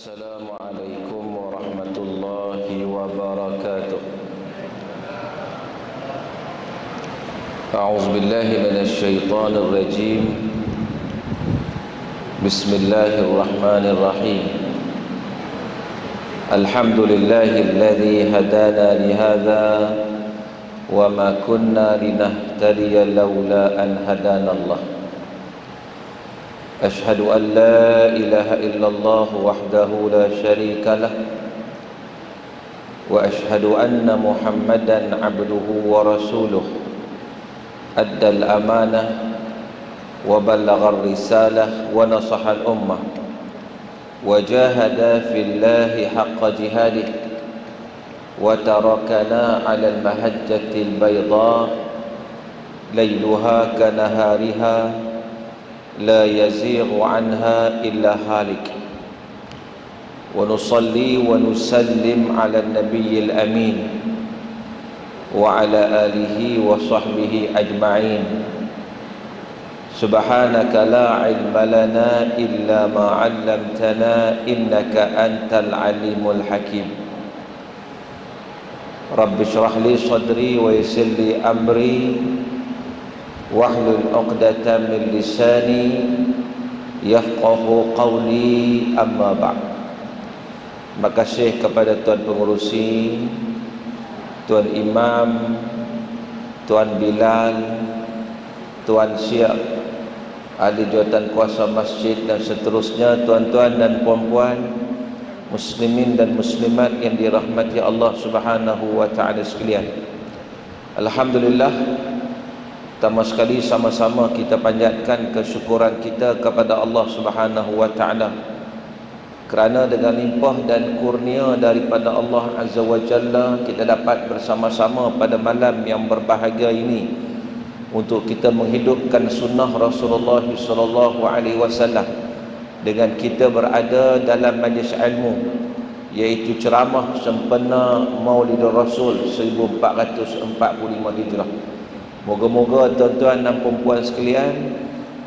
السلام عليكم ورحمة الله وبركاته. أعوذ بالله من الشيطان الرجيم. بسم الله الرحمن الرحيم. الحمد لله الذي هدانا لهذا وما كنا لنهتدي لولا أن هدانا الله. أشهد أن لا إله إلا الله وحده لا شريك له، وأشهد أن محمدا عبده ورسوله، أدى الأمانة وبلغ الرسالة ونصح الأمة، وجاهد في الله حق جهاده، وتركنا على المحجة البيضاء ليلها كنهارها لا يزيغ عنها إلا هالك. ونصلي ونسلم على النبي الأمين وعلى آله وصحبه أجمعين. سبحانك لا علم لنا إلا ما علمتنا إنك أنت العليم الحكيم. رب اشرح لي صدري ويسر لي أمري wahlul 'uqdatam min lisani yafqahu qawli, amma ba'd. Terima kasih kepada Tuan Pengerusi, Tuan Imam, Tuan Bilal, Tuan Syekh, ahli jawatan kuasa masjid dan seterusnya, tuan-tuan dan puan-puan, muslimin dan muslimat yang dirahmati Allah Subhanahu wa taala sekalian. Alhamdulillah, pertama sekali sama-sama kita panjatkan kesyukuran kita kepada Allah Subhanahu wa taala kerana dengan limpah dan kurnia daripada Allah Azza wa Jalla kita dapat bersama-sama pada malam yang berbahagia ini untuk kita menghidupkan sunnah Rasulullah sallallahu alaihi wasallam dengan kita berada dalam majlis ilmu, iaitu ceramah sempena Maulidur Rasul 1445 Hijrah. Moga-moga tuan-tuan dan puan-puan sekalian,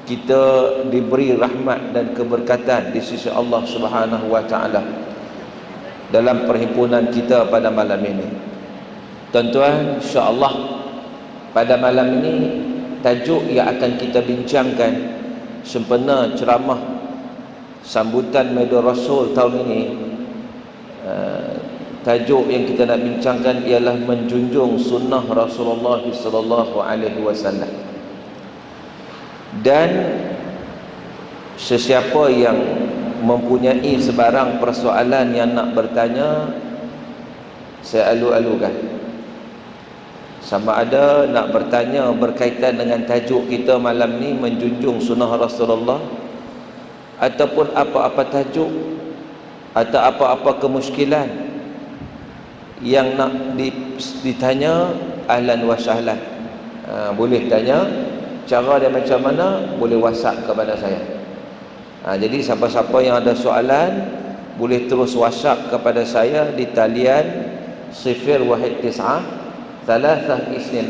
kita diberi rahmat dan keberkatan di sisi Allah Subhanahu wa taala dalam perhimpunan kita pada malam ini. Tuan-tuan, insya-Allah pada malam ini tajuk yang akan kita bincangkan sempena ceramah sambutan Maulidur Rasul tahun ini, tajuk yang kita nak bincangkan ialah menjunjung sunnah Rasulullah sallallahu alaihi wasallam. Dan sesiapa yang mempunyai sebarang persoalan yang nak bertanya, saya alu-alukan. Sama ada nak bertanya berkaitan dengan tajuk kita malam ni, menjunjung sunnah Rasulullah, ataupun apa-apa tajuk atau apa-apa kemusykilan yang nak ditanya, ahlan wa sahlan. Boleh tanya, cara dia macam mana, boleh WhatsApp kepada saya. Jadi siapa-siapa yang ada soalan boleh terus WhatsApp kepada saya di talian 019 324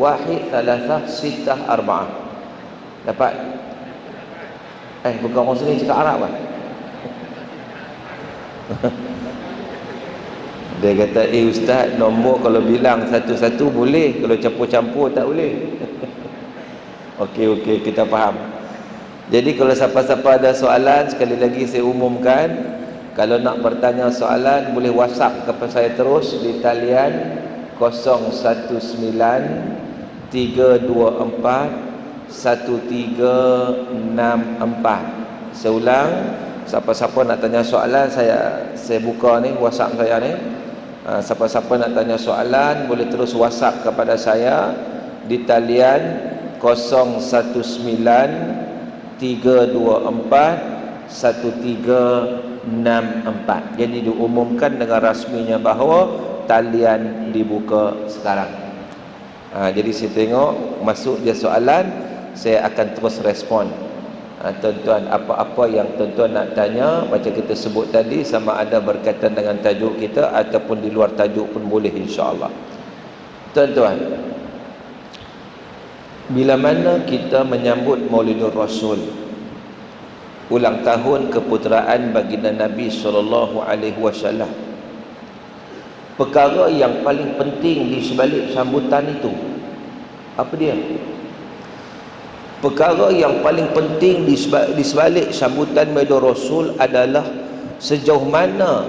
1364. Dapat? Bukan orang sini cakap Arab kan? Dia kata, ustaz, nombor kalau bilang satu-satu boleh, kalau campur-campur tak boleh. Okey, kita faham. Jadi kalau siapa-siapa ada soalan, sekali lagi saya umumkan, kalau nak bertanya soalan boleh WhatsApp kepada saya terus di talian 019 324 1364. Saya ulang, siapa-siapa nak tanya soalan, saya buka ni WhatsApp saya ni. Siapa-siapa nak tanya soalan boleh terus WhatsApp kepada saya di talian 019 324 1364. Jadi diumumkan dengan rasminya bahawa talian dibuka sekarang. Jadi saya tengok masuk je soalan, saya akan terus respon. Tuan-tuan, apa-apa yang tuan-tuan nak tanya, macam kita sebut tadi, sama ada berkaitan dengan tajuk kita ataupun di luar tajuk pun boleh, insya-Allah. Tuan-tuan, bila mana kita menyambut Maulidur Rasul, ulang tahun keputeraan baginda Nabi SAW. Perkara yang paling penting di sebalik sambutan itu, apa dia? Perkara yang paling penting di sebalik sambutan Maido Rasul adalah sejauh mana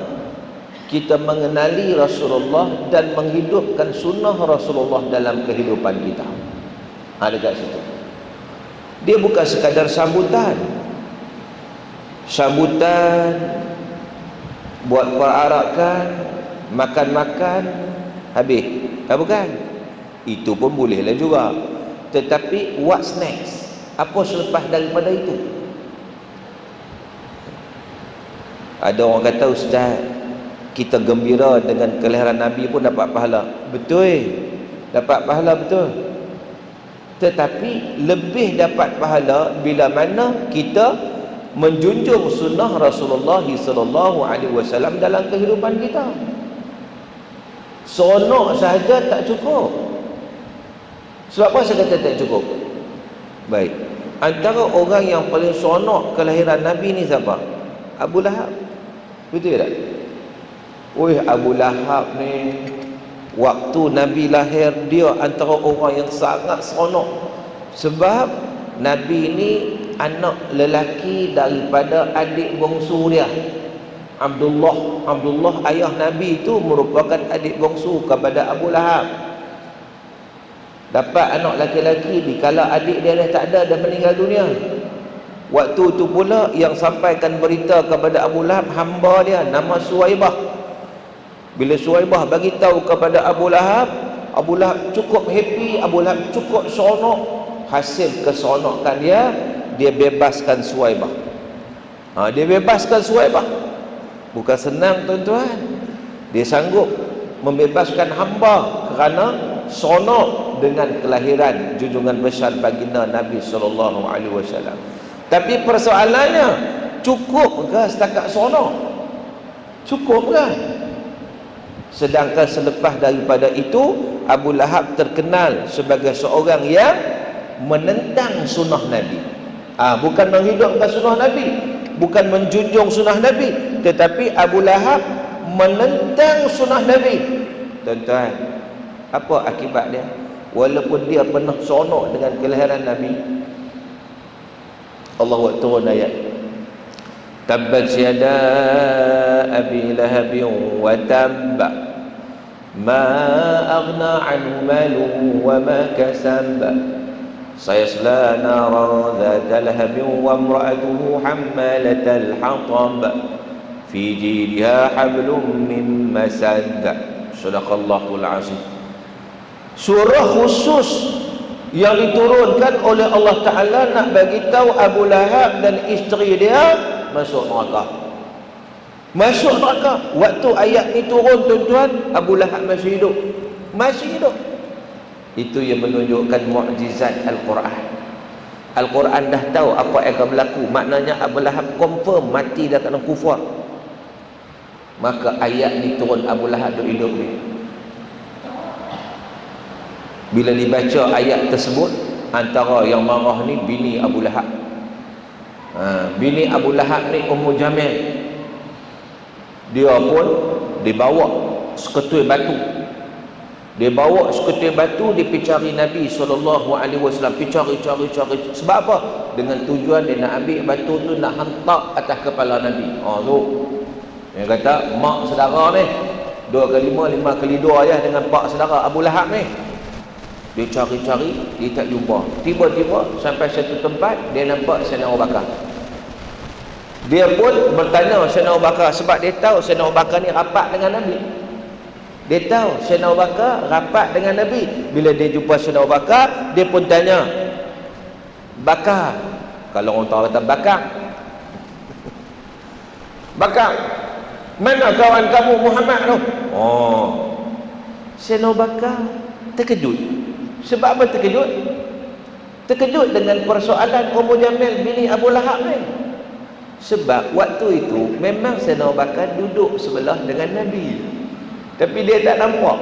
kita mengenali Rasulullah dan menghidupkan sunnah Rasulullah dalam kehidupan kita. Dekat situ. Dia bukan sekadar sambutan. Sambutan, buat perarakan, makan-makan, habis. Bukan. Itu pun bolehlah juga. Tetapi what's next? Apa selepas daripada itu? Ada orang kata, Ustaz, kita gembira dengan kelahiran Nabi pun dapat pahala. Betul, dapat pahala, betul. Tetapi lebih dapat pahala bila mana kita menjunjung sunnah Rasulullah SAW dalam kehidupan kita. Seronok sahaja tak cukup. Sebab apa saya kata tak cukup? Baik, antara orang yang paling seronok kelahiran Nabi ni siapa? Abu Lahab. Betul tak? Abu Lahab ni, waktu Nabi lahir, dia antara orang yang sangat seronok. Sebab Nabi ni anak lelaki daripada adik bongsu dia, Abdullah ayah Nabi itu merupakan adik bongsu kepada Abu Lahab. Dapat anak laki-laki dikala adik dia dah tak ada, dah meninggal dunia. Waktu itu pula yang sampaikan berita kepada Abu Lahab hamba dia nama Suwaibah. Bila Suwaibah bagi tahu kepada Abu Lahab cukup happy, Abu Lahab cukup seronok. Hasil keseronokan dia bebaskan Suwaibah. Dia bebaskan Suwaibah. Bukan senang, tuan-tuan. Dia sanggup membebaskan hamba kerana seronok dengan kelahiran junjungan besar baginda Nabi SAW. Tapi persoalannya, cukup ke setakat seronok? Cukup ke? Sedangkan selepas daripada itu, Abu Lahab terkenal sebagai seorang yang menentang sunnah Nabi. Bukan menghidupkan sunnah Nabi, bukan menjunjung sunnah Nabi, tetapi Abu Lahab menentang sunnah Nabi. Tuan-tuan, apa akibat dia? Walaupun dia pernah seronok dengan kelahiran Nabi, Allah turun ayat, tabbat yada abi lahabin wa tabba ma aghna anhu maluhu wa ma kasaba sayasla naran dhata lahabin wa imra'atuhu hammalatal hatab fi jidha hablum min masad. Sadaqallahul azim. Surah khusus yang diturunkan oleh Allah Ta'ala nak bagi tahu Abu Lahab dan isteri dia masuk neraka. Masuk neraka. Waktu ayat ni turun, tuan-tuan, Abu Lahab masih hidup. Masih hidup. Itu yang menunjukkan mukjizat Al-Quran. Al-Quran dah tahu apa yang akan berlaku. Maknanya Abu Lahab confirm mati dah kena kufur. Maka ayat ni turun, Abu Lahab hidup ni. Bila dibaca ayat tersebut, antara yang marah ni bini Abu Lahab. Bini Abu Lahab ni Ummu Jamil. Dia pun dibawa seketui batu. Dia bawa seketui batu, dia pergi cari Nabi SAW. Pergi cari. Sebab apa? Dengan tujuan dia nak ambil batu tu, nak hantar atas kepala Nabi. Tu dia kata mak saudara ni 2 kali 5, 5 kali 2 je dengan pak saudara Abu Lahab ni. Dia cari, dia tak jumpa. Tiba-tiba sampai satu tempat, dia nampak Sayyidina Abu Bakar. Dia pun bertanya Sayyidina Abu Bakar, sebab dia tahu Sayyidina Abu Bakar ni rapat dengan Nabi. Dia tahu Sayyidina Abu Bakar rapat dengan Nabi. Bila dia jumpa Sayyidina Abu Bakar, dia pun tanya, Bakar, kalau orang tahu kata Bakar, mana kawan kamu Muhammad tu? Sayyidina Abu Bakar terkejut. Sebab apa terkejut? Terkejut dengan persoalan Ummu Jamil bini Abu Lahab ni. Sebab waktu itu memang Sayyidina Abu Bakar duduk sebelah dengan Nabi, tapi dia tak nampak.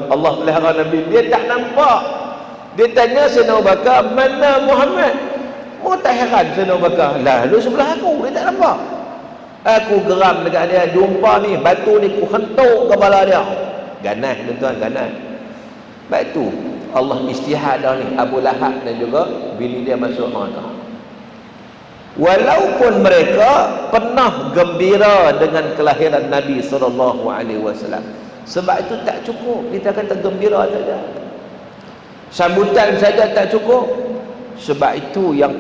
Allah pelihara Nabi, dia tak nampak. Dia tanya Sayyidina Abu Bakar, mana Muhammad? Mau tak heran Sayyidina Abu Bakar, lalu sebelah aku dia tak nampak. Aku geram dekat dia, jumpa ni batu ni aku hentuk kepala dia. Ganas tuan-tuan, ganas. Baik tu Allah istihadah ni Abu Lahab dan juga bini dia masuk neraka. Walaupun mereka pernah gembira dengan kelahiran Nabi SAW, sebab itu tak cukup kita kata gembira saja, sambutan saja tak cukup. Sebab itu yang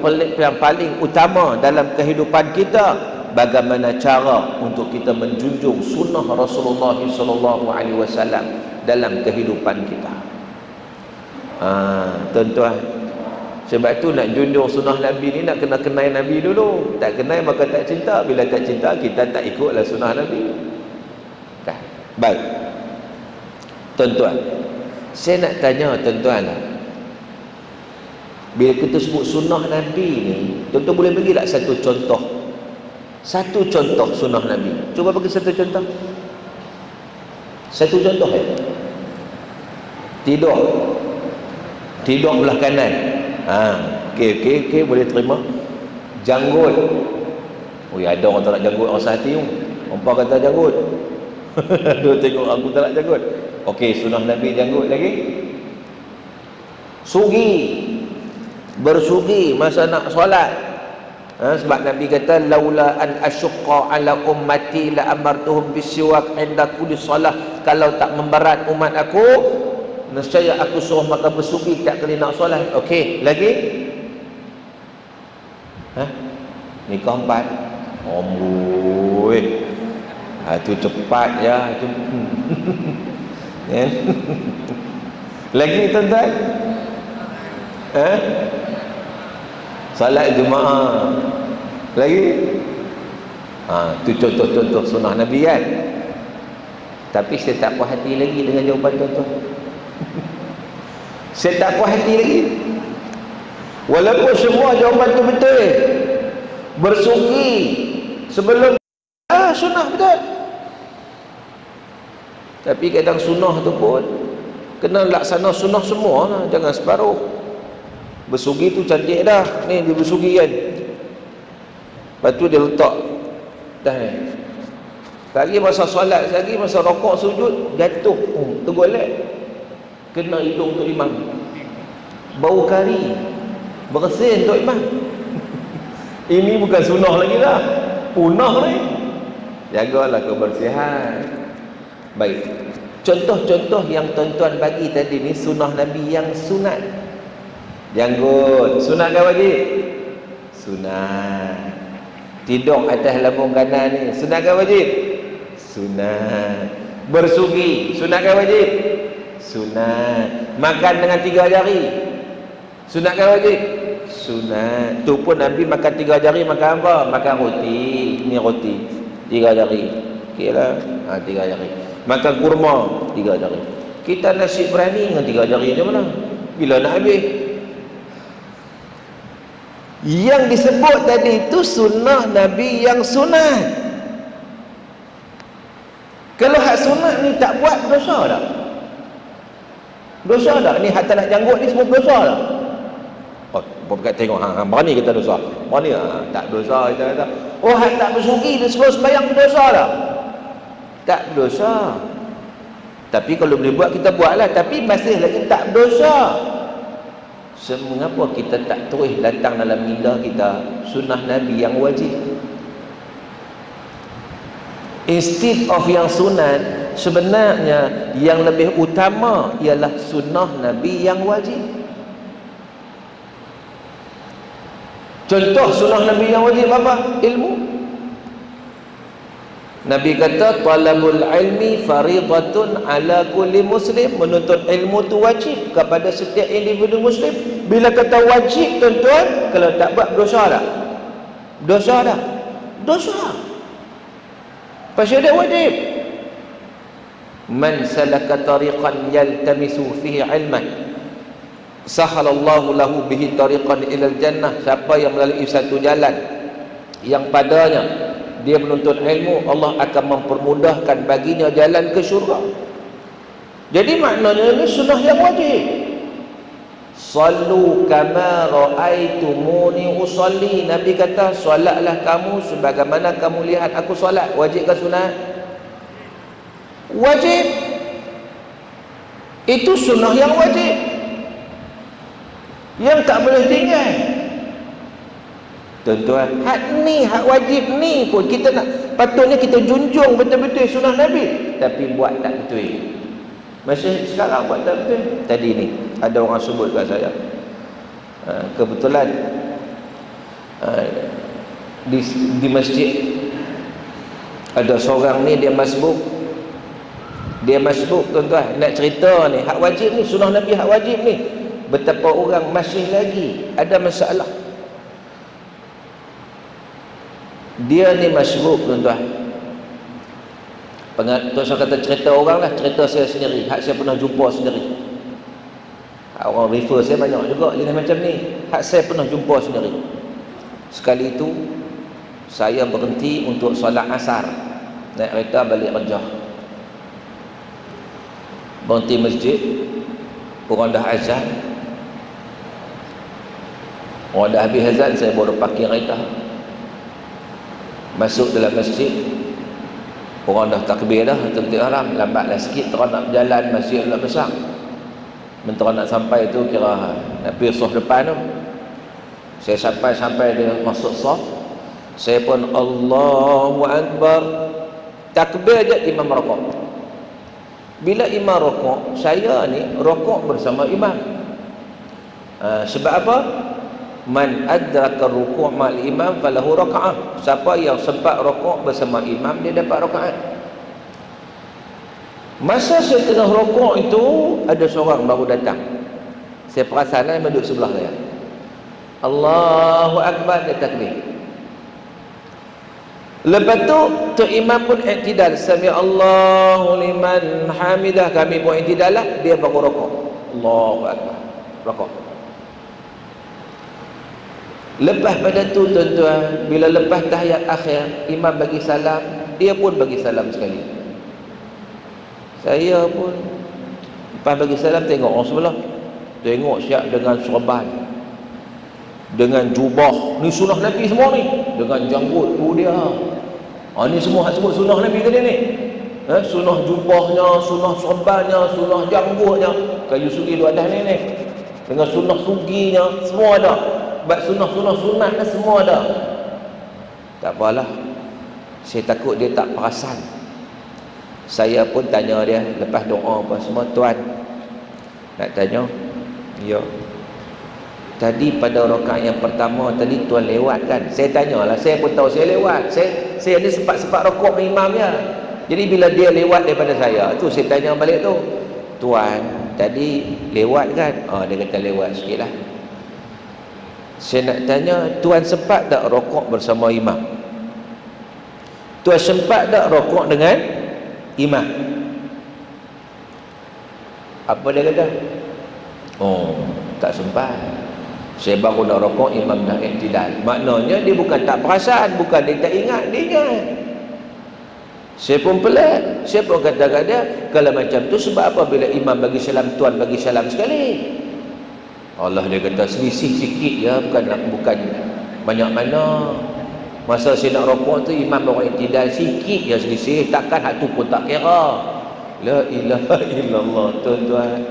paling utama dalam kehidupan kita, bagaimana cara untuk kita menjunjung sunnah Rasulullah SAW dalam kehidupan kita. Tuan-tuan, sebab itu nak junjung sunnah Nabi ni nak kena kenal Nabi dulu. Tak kenal maka tak cinta. Bila tak cinta, kita tak ikutlah sunnah Nabi. Kan? Baik tuan-tuan, saya nak tanya tuan-tuan, bila kita sebut sunnah Nabi ni, tuan-tuan boleh bagi tak satu contoh? Satu contoh sunnah Nabi. Cuba bagi satu contoh. Satu contoh ya. Tidur belah kanan. Okey, boleh terima. Janggut. Oh ya, ada orang tak nak janggut rasa hati tu. Orang kata janggut. Dia tengok aku tak nak janggut. Okey, sunnah Nabi janggut lagi. Sugi. Bersugi masa nak solat. Sebab Nabi kata laula an asyqa ala ummati la amartuhum bisiwak inda kulli solah. Kalau tak memberat umat aku, nescaya aku suruh mereka bersugi tak kali nak solat. Okey, lagi? Nikah 4. Amboi. Itu cepat ya. Lagi tuan-tuan? Salat Jumaat. Lagi? Itu contoh-contoh sunnah Nabi kan. Tapi saya tak puas hati lagi dengan jawapan tuan-tuan. Saya tak puas hati lagi. Walaupun semua jawapan tu betul. Bersugi sebelum sunnah betul. Tapi kadang sunnah tu pun kena laksana sunnah semua lah. Jangan separuh. Bersugi tu cantik dah. Ni dia bersugi kan. Lepas tu dia letak dah ni. Lagi masa solat, lagi masa rokok sujud, jatuh. Tergolek. Kena hidung Tok Imam. Bau kari. Bersin Tok Imam. Ini bukan sunnah lagi dah. Punah ni. Jagalah kebersihan. Baik. Contoh-contoh yang tuan-tuan bagi tadi ni sunnah Nabi yang sunat. Janggut. Sunat ke wajib? Sunat. Tidur atas lambung kanan ni. Sunat ke wajib? Sunat. Bersugi. Sunat ke wajib? Sunat. Makan dengan 3 jari. Sunat ke wajib? Sunat. Tu pun Nabi makan 3 jari makan apa? Makan roti. Ni roti. 3 jari. Okey lah. 3 jari. Makan kurma 3 jari. Kita nasi berani dengan 3 jari macam mana? Bila nak habis? Yang disebut tadi itu sunnah Nabi yang sunat. Kalau hak sunat ni tak buat, dosa tak? Dosa tak? Ni hatta nak janggut ni semua dosa tak? Bukan tengok berani kita dosa. Berani tak dosa kita kata. Oh hak tak bersugi dia sebelum sembahyang dosa tak? Tak dosa. Tapi kalau boleh buat kita buatlah, tapi masih lagi tak dosa. Mengapa kita tak terus datang dalam minda kita sunnah Nabi yang wajib? Instead of yang sunat, sebenarnya yang lebih utama ialah sunnah Nabi yang wajib. Contoh sunnah Nabi yang wajib apa? Ilmu. Nabi kata talabul ilmi faridatun ala kulli muslim. Menuntut ilmu tu wajib kepada setiap individu muslim. Bila kata wajib tuan-tuan, kalau tak buat dosa tak? Dosa tak? Dosa. Pasal dia wajib. Man salaka tariqan yaltamisu fihi ilman sahalallahu lahu bihi tariqan ilal jannah. Siapa yang melalui satu jalan yang padanya dia menuntut ilmu, Allah akan mempermudahkan baginya jalan ke syurga. Jadi maknanya ini sunnah yang wajib. Sallu kama ra'aitumuni usalli. Nabi kata, solatlah kamu sebagaimana kamu lihat aku solat. Wajib ke sunat? Wajib. Itu sunnah yang wajib, yang tak boleh tinggal. Tuan-tuan, hak wajib ni pun kita nak, patutnya kita junjung betul-betul sunnah Nabi, tapi buat tak betul. Masih sekarang buat tak betul. Tadi ni ada orang sebut kat saya, kebetulan di masjid ada seorang ni, dia masbuk tuan-tuan. Nak cerita ni, hak wajib ni, sunnah Nabi hak wajib ni, betapa orang masih lagi ada masalah. Dia ni masbuk tuan-tuan. Tuan-tuan kata cerita orang lah, cerita saya sendiri, hak saya pernah jumpa sendiri. Orang refer saya banyak juga jenis macam ni, hak saya pernah jumpa sendiri. Sekali itu saya berhenti untuk solat asar, naik kereta balik kerja. Berhenti masjid, orang dah azan, orang dah habis azan, saya baru parkir kereta. Masuk dalam masjid, orang dah takbir dah, takbir haram, lambatlah sikit, terang nak berjalan, masjid adalah besar. Mentera nak sampai tu, kira nak pergi sof depan tu. Saya sampai dia masuk sof, saya pun Allahu Akbar, takbir je, imam rokok. Bila imam rokok, saya ni rokok bersama imam. Sebab apa? Man adraka ruku' ma'al imam falahu raka'ah. Siapa yang sempat rokok bersama imam, dia dapat rakaat. Masa saya tengah rokok itu, ada seorang baru datang. Saya perasan dia duduk sebelah saya. Allahu Akbar, dia takbir. Lepas tu, Tok Imam pun i'tidal. Sami Allahu liman hamidah. Kami pun i'tidal lah. Dia baru rokok. Allahu Akbar, rokok. Lepas pada tu tuan-tuan, bila lepas tahiyat akhir, imam bagi salam, dia pun bagi salam sekali. Saya pun lepas bagi salam, tengok orang sebelah, tengok siap dengan serban, dengan jubah, ni sunnah Nabi semua ni, dengan janggut tu dia. Ni semua hak sebut sunnah Nabi tadi ni. Sunnah jubahnya, sunnah serbannya, sunnah janggutnya, kayu sugi dua atas ni, dengan sunnah suginya, semua ada. Sebab sunnah dah semua ada. Tak apalah, saya takut dia tak perasan. Saya pun tanya dia lepas doa apa semua, tuan nak tanya, ya, tadi pada rakaat yang pertama tadi tuan lewat kan? Saya tanyalah, saya pun tahu saya lewat. Saya ni sempat rokok dengan imam dia. Jadi bila dia lewat daripada saya tu, saya tanya balik tu, tuan tadi lewat kan? Dia kata lewat sikit lah. Saya nak tanya, tuan sempat tak rokok bersama imam? Tuan sempat tak rokok dengan imam? Apa dia kata? Tak sempat. Saya baru nak rokok, imam dah i'tidal. Maknanya dia bukan tak perasan, bukan dia tak ingat, dia ingat. Saya pun pelik. Saya pun kata kat dia, kalau macam tu sebab apa bila imam bagi salam, tuan bagi salam sekali? Allah, dia kata selisih sikit ya, bukan banyak mana. Masa saya nak rokok tu, imam baru i'tidal, sikit ya selisih, takkan hak tu pun tak kira. La ilaha illallah tuan-tuan.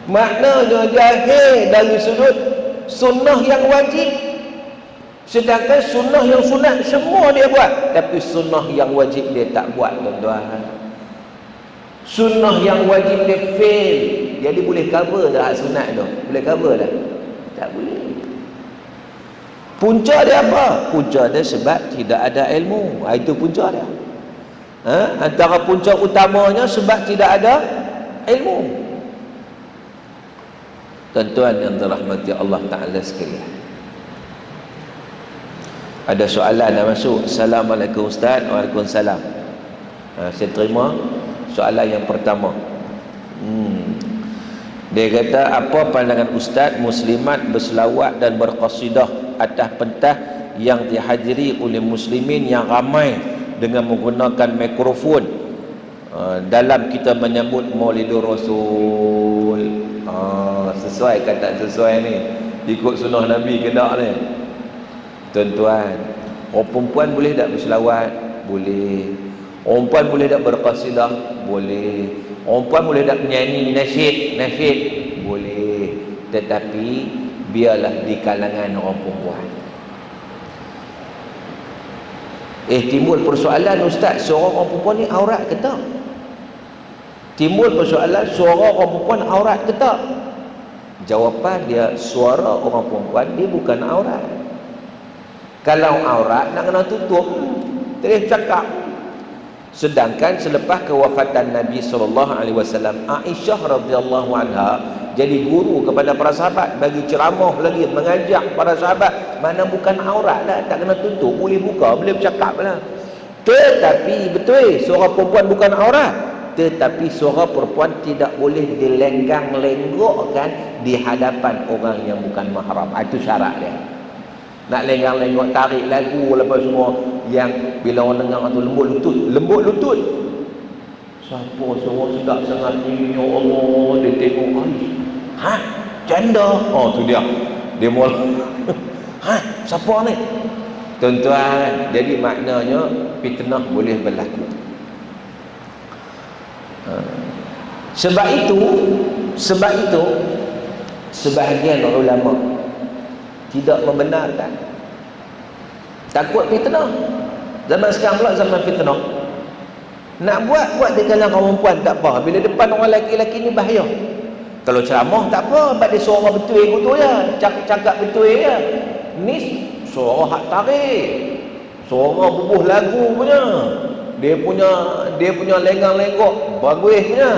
Maknanya jahil dari sudut sunnah yang wajib, sedangkan sunnah yang sunat semua dia buat, tapi sunnah yang wajib dia tak buat tuan-tuan. Sunnah yang wajib dia fail. Jadi boleh cover dah hak sunat tu? Boleh cover dah? Tak boleh. Punca dia apa? Punca dia sebab tidak ada ilmu. Itu punca dia. Antara punca utamanya sebab tidak ada ilmu. Tuan-tuan yang dirahmati Allah Ta'ala sekalian, ada soalan dah masuk. Assalamualaikum Ustaz. Waalaikumsalam. Saya terima soalan yang pertama. Dia kata, apa pandangan Ustaz muslimat berselawat dan berqasidah atas pentas yang dihadiri oleh muslimin yang ramai dengan menggunakan mikrofon dalam kita menyambut Maulidur Rasul? Sesuai ke tak sesuai ni? Ikut sunnah Nabi ke tak ni? Tuan-tuan, orang perempuan boleh tak berselawat? Boleh. Orang perempuan boleh tak berqasidah? Boleh. Orang perempuan boleh tak menyanyi nasyid? Boleh. Tetapi biarlah di kalangan orang perempuan. Timbul persoalan, ustaz, suara orang perempuan ni aurat ke tak? Timbul persoalan, suara orang perempuan aurat ke tak? Jawapan dia, suara orang perempuan dia bukan aurat. Kalau aurat nak kena tutup, terus cakap. Sedangkan selepas kewafatan Nabi SAW, Aisyah radhiyallahu anha jadi guru kepada para sahabat, bagi ceramah lagi, mengajak para sahabat, mana bukan aurat dah, tak kena tutup, boleh buka, boleh bercakap lah. Tetapi betul, suara perempuan bukan aurat, tetapi suara perempuan tidak boleh dilenggang-lenggokkan di hadapan orang yang bukan mahram. Itu syarat dia. Nak lenggang-lenggok, tarik lagu lepas semua, yang bila orang dengar tu lembut lutut. Siapa suara sedap sangat ni, ya Allah, dia tengok, janda. Tu dia mula. Siapa ni? Tuan-tuan, jadi maknanya fitnah boleh berlaku. Sebab itu sebahagian ulama tidak membenarkan. Takut fitnah. Zaman sekarang pula zaman fitnah. Nak buat di kalangan kaum perempuan tak apa, bila depan orang lelaki-lelaki ni bahaya. Kalau ceramah tak apa, sebab dia suara betul tu ya, cakap betul ya. Ni suara hak tarik, suara bubuh lagu punya, dia punya lenggang-lenggok bagus punya.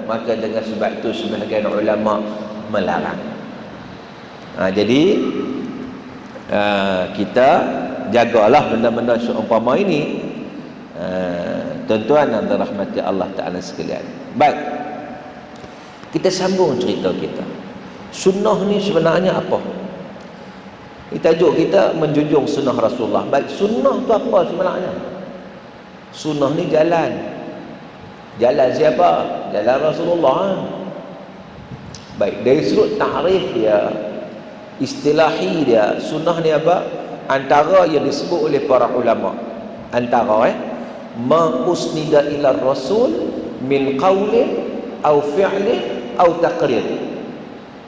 Maka dengan sebab itu sebahagian ulama melarang. Jadi kita jagalah benda-benda seumpama ini, tuan-tuan dan rahmati Allah Ta'ala sekalian. Baik, kita sambung cerita kita. Sunnah ni sebenarnya apa? Tajuk kita menjunjung sunnah Rasulullah. Baik, sunnah tu apa sebenarnya? Sunnah ni jalan. Jalan siapa? Jalan Rasulullah. Baik, dari sudut ta'rif dia, istilahi dia, sunnah ni apa? Antara yang disebut oleh para ulama, antara ma usnida ila rasul min qawlin au fi'lin au taqrir.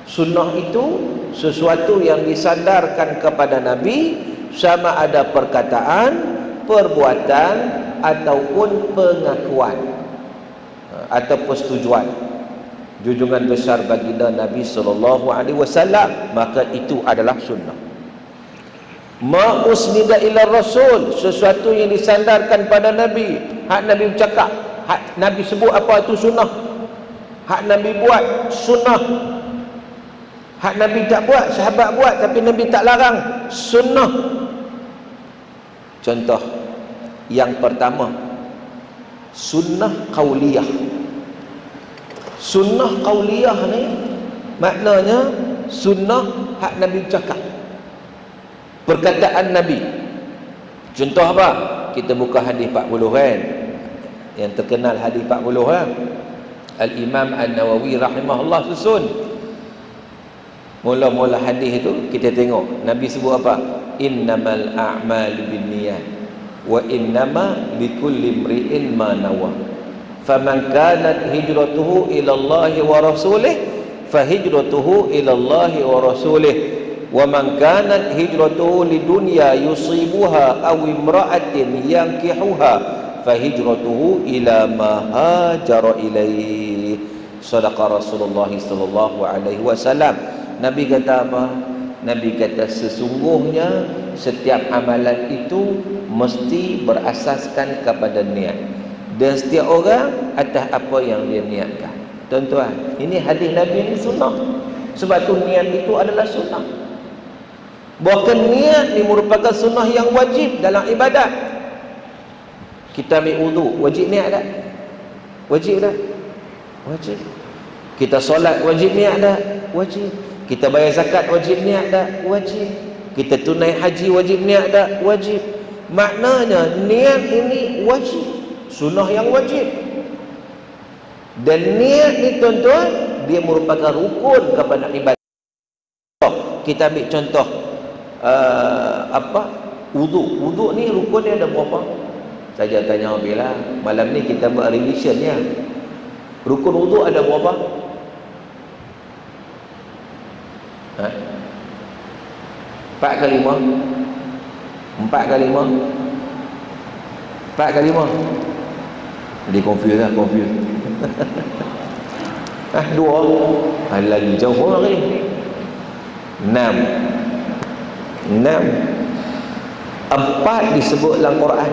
Sunnah itu sesuatu yang disandarkan kepada Nabi, sama ada perkataan, perbuatan ataupun pengakuan atau persetujuan junjungan besar baginda Nabi SAW, maka itu adalah sunnah. Ma usnida ila rasul, sesuatu yang disandarkan pada Nabi, hak Nabi bercakap, hak Nabi sebut apa, itu sunnah. Hak Nabi buat, sunnah. Hak Nabi tak buat, sahabat buat tapi Nabi tak larang, sunnah. Contoh yang pertama, sunnah qauliyah. Sunnah qauliyah ni maknanya sunnah hak Nabi bercakap, perkataan Nabi. Contoh apa? Kita buka hadis 40 kan, yang terkenal hadis 40 kan. Al-Imam An-Nawawi rahimahullah susun. Mula-mula hadis itu kita tengok Nabi sebut apa? Innamal a'malu binniyat wa innama likulli imri'in ma nawa. Faman kanat hijratuhu ila Allah wa rasulih fahijratuhu ila Allah wa rasulih. Wa man kanat hijratuhu lidunya yusibuha aw imra'atin yankihuha fahijratuhu ila ma hajara ilaih. Sadaqa Rasulullah sallallahu alaihi wasallam. Nabi kata apa? Nabi kata sesungguhnya setiap amalan itu mesti berasaskan kepada niat, dan setiap orang atas apa yang dia niatkan. Tuan-tuan, ini hadis Nabi ini sunnah. Sebab tu niat itu adalah sunnah. Bahkan niat ini merupakan sunnah yang wajib dalam ibadat. Kita ambil wudu, wajib niat tak? Wajib tak? Wajib. Kita solat, wajib niat tak? Wajib. Kita bayar zakat, wajib niat tak? Wajib. Kita tunai haji, wajib niat tak? Wajib. Maknanya niat ini wajib, sunnah yang wajib. Dan niat ni tuan-tuan dia merupakan rukun kepada ibadah. Kita ambil contoh wuduk ni rukun dia ada berapa? Saya tanya bila malam ni kita buat revision ya. Rukun wuduk ada berapa? Ha? 4 kali 5? 4 kali 5? 4 kali 5? Dia confuse lah, confuse. 2 ada lagi jauh lagi. 6 4 disebut dalam Quran.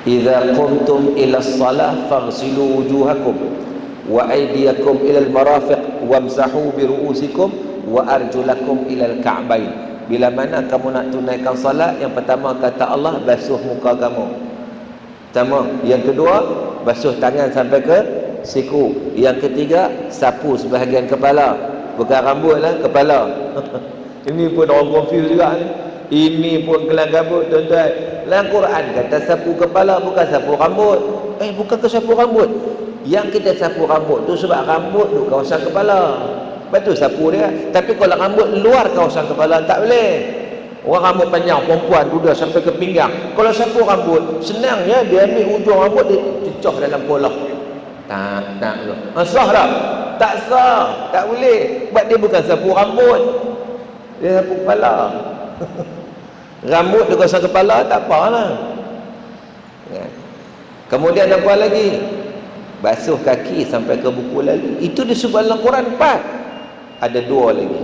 Idza qumtum ila shalah faghsilu wujuhakum wa aydiyakum ila al-marafiq wamsahu bi ru'usikum wa arjulakum ila al-ka'bain. Bila mana kamu nak tunaikan salat, yang pertama kata Allah, basuh muka kamu. Pertama, yang kedua, basuh tangan sampai ke siku. Yang ketiga, sapu sebahagian kepala. Bukan rambut lah, kepala. Ini pun orang confuse juga ni. Ini pun kelang kabut tuan-tuan. Dalam Quran kata sapu kepala, bukan sapu rambut. Bukan ke sapu rambut. Yang kita sapu rambut tu sebab rambut tu kawasan kepala. Betul sapu dia. Tapi kalau rambut luar kawasan kepala tak boleh. Orang rambut panjang, perempuan duda sampai ke pinggang. Kalau sapu rambut, senangnya dia ambil ujung rambut dia cecah dalam polah. Tak tu. Sah tak? Tak sah. Tak boleh. Sebab dia bukan sapu rambut. Dia sapu kepala. Rambut di kawasan kepala tak apalah. Ya. Kemudian apa lagi? Basuh kaki sampai ke buku lali. Itu disebut dalam Quran 4. Ada 2 lagi.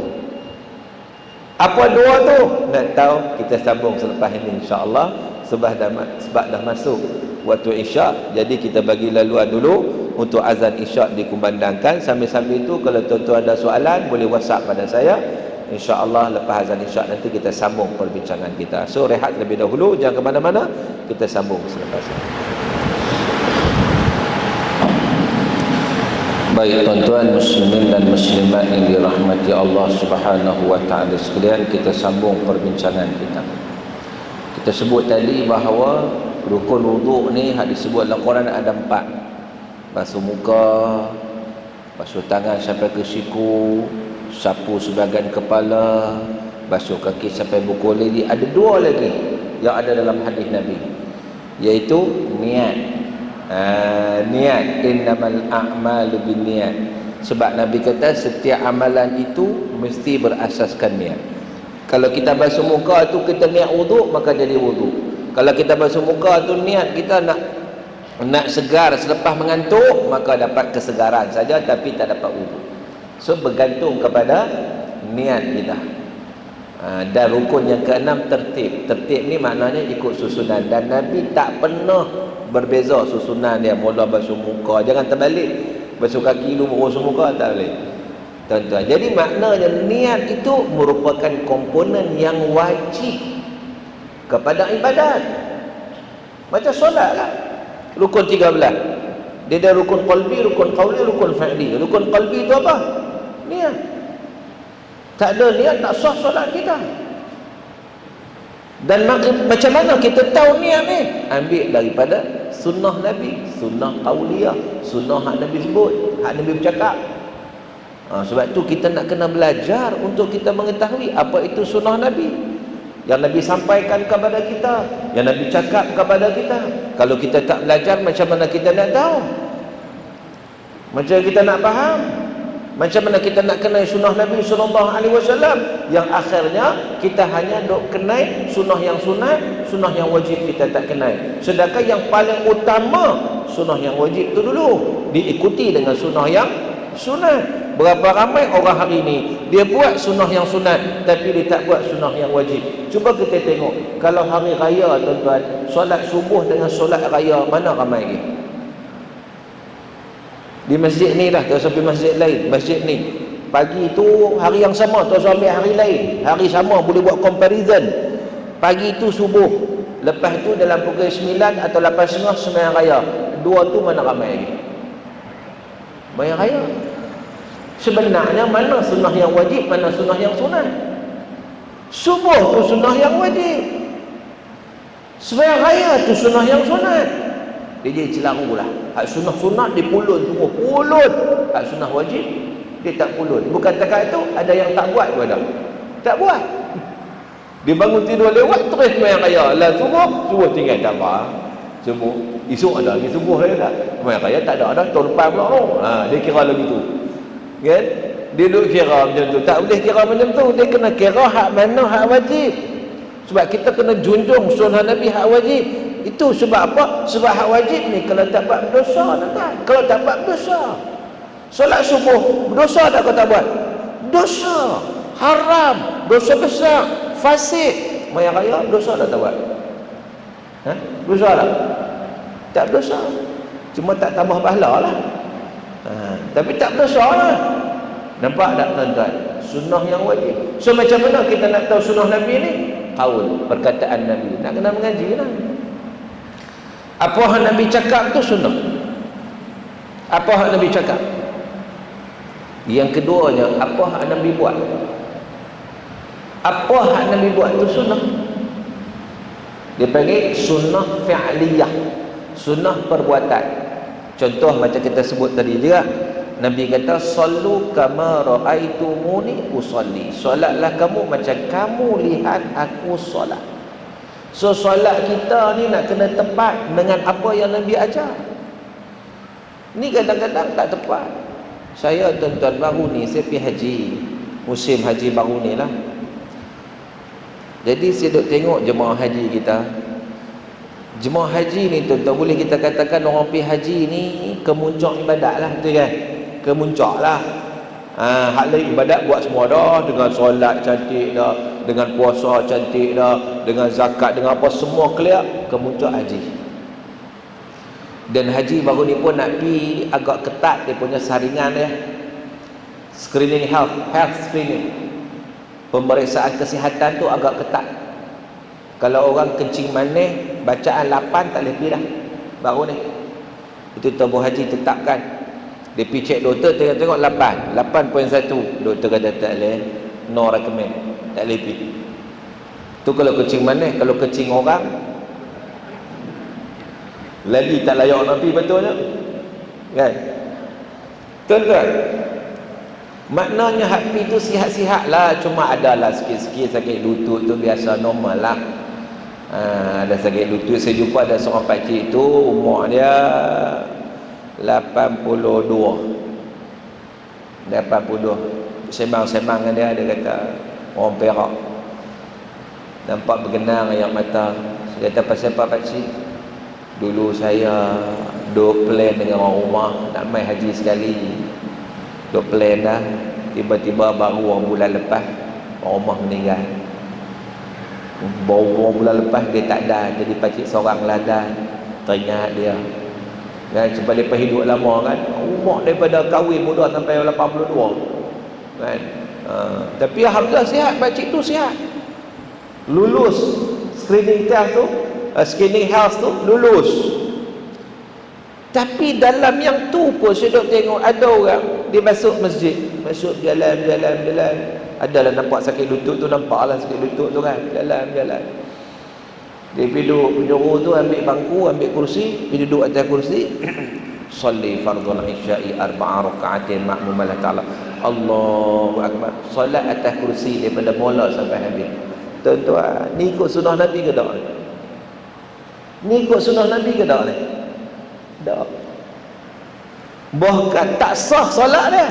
Apa 2 tu? Nak tahu kita sambung selepas ini insya-Allah. Sebab dah masuk waktu Isyak. Jadi kita bagi laluan dulu untuk azan Isyak dikumandangkan. Sambil-sambil itu kalau tuan-tuan ada soalan boleh WhatsApp pada saya. InsyaAllah lepas azan Isyak nanti kita sambung perbincangan kita. So rehat lebih dahulu, jangan ke mana-mana. Kita sambung selepas ini. Baik tuan-tuan muslimin dan muslimat yang dirahmati Allah Subhanahu wa taala sekalian, kita sambung perbincangan kita. Kita sebut tadi bahawa rukun wuduk ni hak disebut dalam Quran ada 4. Basuh muka, basuh tangan sampai ke siku, sapu sebahagian kepala, basuh kaki sampai buku lidi. Ada 2 lagi yang ada dalam hadis Nabi, iaitu niat. Niat, innamal a'malu binniyat. Sebab Nabi kata setiap amalan itu mesti berasaskan niat. Kalau kita basuh muka tu kita niat wuduk, maka jadi wuduk. Kalau kita basuh muka tu niat kita nak segar selepas mengantuk, maka dapat kesegaran saja tapi tak dapat wuduk. So bergantung kepada niat kita. Dan rukun yang ke-6 tertib. Tertib ni maknanya ikut susunan. Dan Nabi tak pernah berbeza susunan dia. Mula basuh muka, jangan terbalik. Basuh kaki dulu basuh muka, tak boleh tuan-tuan. Jadi maknanya niat itu merupakan komponen yang wajib kepada ibadat. Macam solat lah, rukun 13. Dia ada rukun qalbi, rukun qawli, rukun fa'li. Rukun qalbi itu apa? Niat. Tak ada niat tak sah solat kita. Dan macam mana kita tahu niat ni? Ambil daripada sunnah Nabi, sunnah qauliyah, sunnah hak Nabi sebut, hak Nabi bercakap. Sebab tu kita nak kena belajar untuk kita mengetahui apa itu sunnah Nabi yang Nabi sampaikan kepada kita, yang Nabi cakap kepada kita. Kalau kita tak belajar, macam mana kita nak tahu? Macam kita nak faham? Macam mana kita nak kenal sunnah Nabi SAW yang akhirnya kita hanya dok kenal sunnah yang sunat, sunnah yang wajib kita tak kenal. Sedangkan yang paling utama sunnah yang wajib itu dulu diikuti dengan sunnah yang sunat. Berapa ramai orang hari ini dia buat sunnah yang sunat tapi dia tak buat sunnah yang wajib. Cuba kita tengok kalau hari raya tuan-tuan, solat subuh dengan solat raya mana ramai lagi? Di masjid ni dah, tak sampai masjid lain. Masjid ni pagi tu hari yang sama, tak sampai hari lain. Hari sama boleh buat comparison. Pagi tu subuh, lepas tu dalam pukul 9 atau 8.30 sembahyang raya. 2 tu mana ramai lagi? Sembahyang raya. Sebenarnya mana sunnah yang wajib, mana sunnah yang sunat? Subuh tu sunnah yang wajib, sembahyang raya tu sunnah yang sunat. Dia jadi celaru lah. Hak sunat dia pulun semua. Pulun. Hak sunat wajib dia tak pulun. Bukan takat itu, ada yang tak buat pun ada. Tak buat. Dia bangun tidur lewat terus sembahyang raya. Lah subuh tinggal tak apa. Subuh. Esok ada lagi subuh dia tak. Sembahyang raya tak ada tahun depan pula. Dia kira lagi tu. Kan? Dia duk kira macam tu. Tak boleh kira macam tu. Dia kena kira hak mana hak wajib. Sebab kita kena junjung sunnah Nabi hak wajib. Itu sebab apa? Sebab hak wajib ni kalau tak buat berdosa tuan. Kalau tak buat berdosa. Solat subuh berdosa tak kau tak buat? Dosa. Haram, dosa besar, fasik. Sembahyang raya dosa tak buat? Dosa tak? Tak berdosa. Cuma tak tambah pahala lah. Tapi tak berdosa lah. Nampak tak tuan-tuan? Sunnah yang wajib. So macam mana kita nak tahu sunnah Nabi ni? Qaul, perkataan Nabi. Nak kena mengaji lah. Apa yang Nabi cakap tu sunnah. Apa yang Nabi cakap? Yang keduanya, apa yang Nabi buat? Apa yang Nabi buat tu sunnah. Dia panggil sunnah fi'liyah, sunnah perbuatan. Contoh macam kita sebut tadi juga, Nabi kata sallu kama raaitumuni usolli. Solatlah kamu macam kamu lihat aku solat. So solat kita ni nak kena tepat dengan apa yang Nabi ajar. Ni kadang-kadang tak tepat. Saya tuan-tuan baru ni saya pergi haji, musim haji baru ni lah. Jadi saya duk tengok jemaah haji kita. Jemaah haji ni tuan-tuan, boleh kita katakan orang pergi haji ni kemuncak ibadat lah, betul kan? Kemuncak lah. Hak lain ibadat buat semua dah, dengan solat cantik dah, dengan puasa cantik dah, dengan zakat, dengan apa semua clear, kemuncak haji. Dan haji baru ni pun nak pergi agak ketat dia punya saringan dia. Screening health screening. Pemeriksaan kesihatan tu agak ketat. Kalau orang kencing manis bacaan 8 tak boleh pergi dah baru ni. Itu tubuh haji tetapkan. Dia pergi cek doktor, tengok 8.1. Doktor kata tak boleh, no recommend, tak boleh pergi. Tu kalau kencing manis. Kalau kencing orang lagi tak layak nak pergi, betulnya kan? Tuan-tuan, maknanya hati tu sihat-sihat lah. Cuma adalah sikit-sikit sakit lutut tu biasa, normal lah. Ada sakit lutut. Saya jumpa ada seorang pakcik tu, umur dia 82. Sembang-sembang dengan dia kata orang Perak, nampak bergenang air mata. Saya kata pasal apa pakcik? Dulu saya duk plan dengan orang rumah nak main haji sekali. Duk plan dah, tiba-tiba baru orang bulan lepas orang rumah meninggal. Baru orang bulan lepas dia tak ada, jadi pakcik seorang lah dah. Teringat dia kan, sebab dia hidup lama kan, umur daripada kahwin muda sampai 82 kan. Tapi alhamdulillah sihat, pakcik tu sihat, lulus screening test tu, screening health tu lulus. Tapi dalam yang tu pun saya duk tengok ada orang dia masuk masjid, masuk jalan, adalah nampak sakit lutut tu, nampaklah sakit lutut tu kan, jalan. Dia pergi duduk penjuru tu, ambil bangku, ambil kursi, pergi duduk atas kursi. Salli fardhul isya'i 4 raka'atin ma'mumalah ta'ala. Allahu akbar. Solat atas kursi daripada mula sampai habis. Tuan-tuan, ni ikut sunnah Nabi ke tak? Ni ikut sunnah Nabi ke tak ni? Tak. Bahkan tak sah solat dia.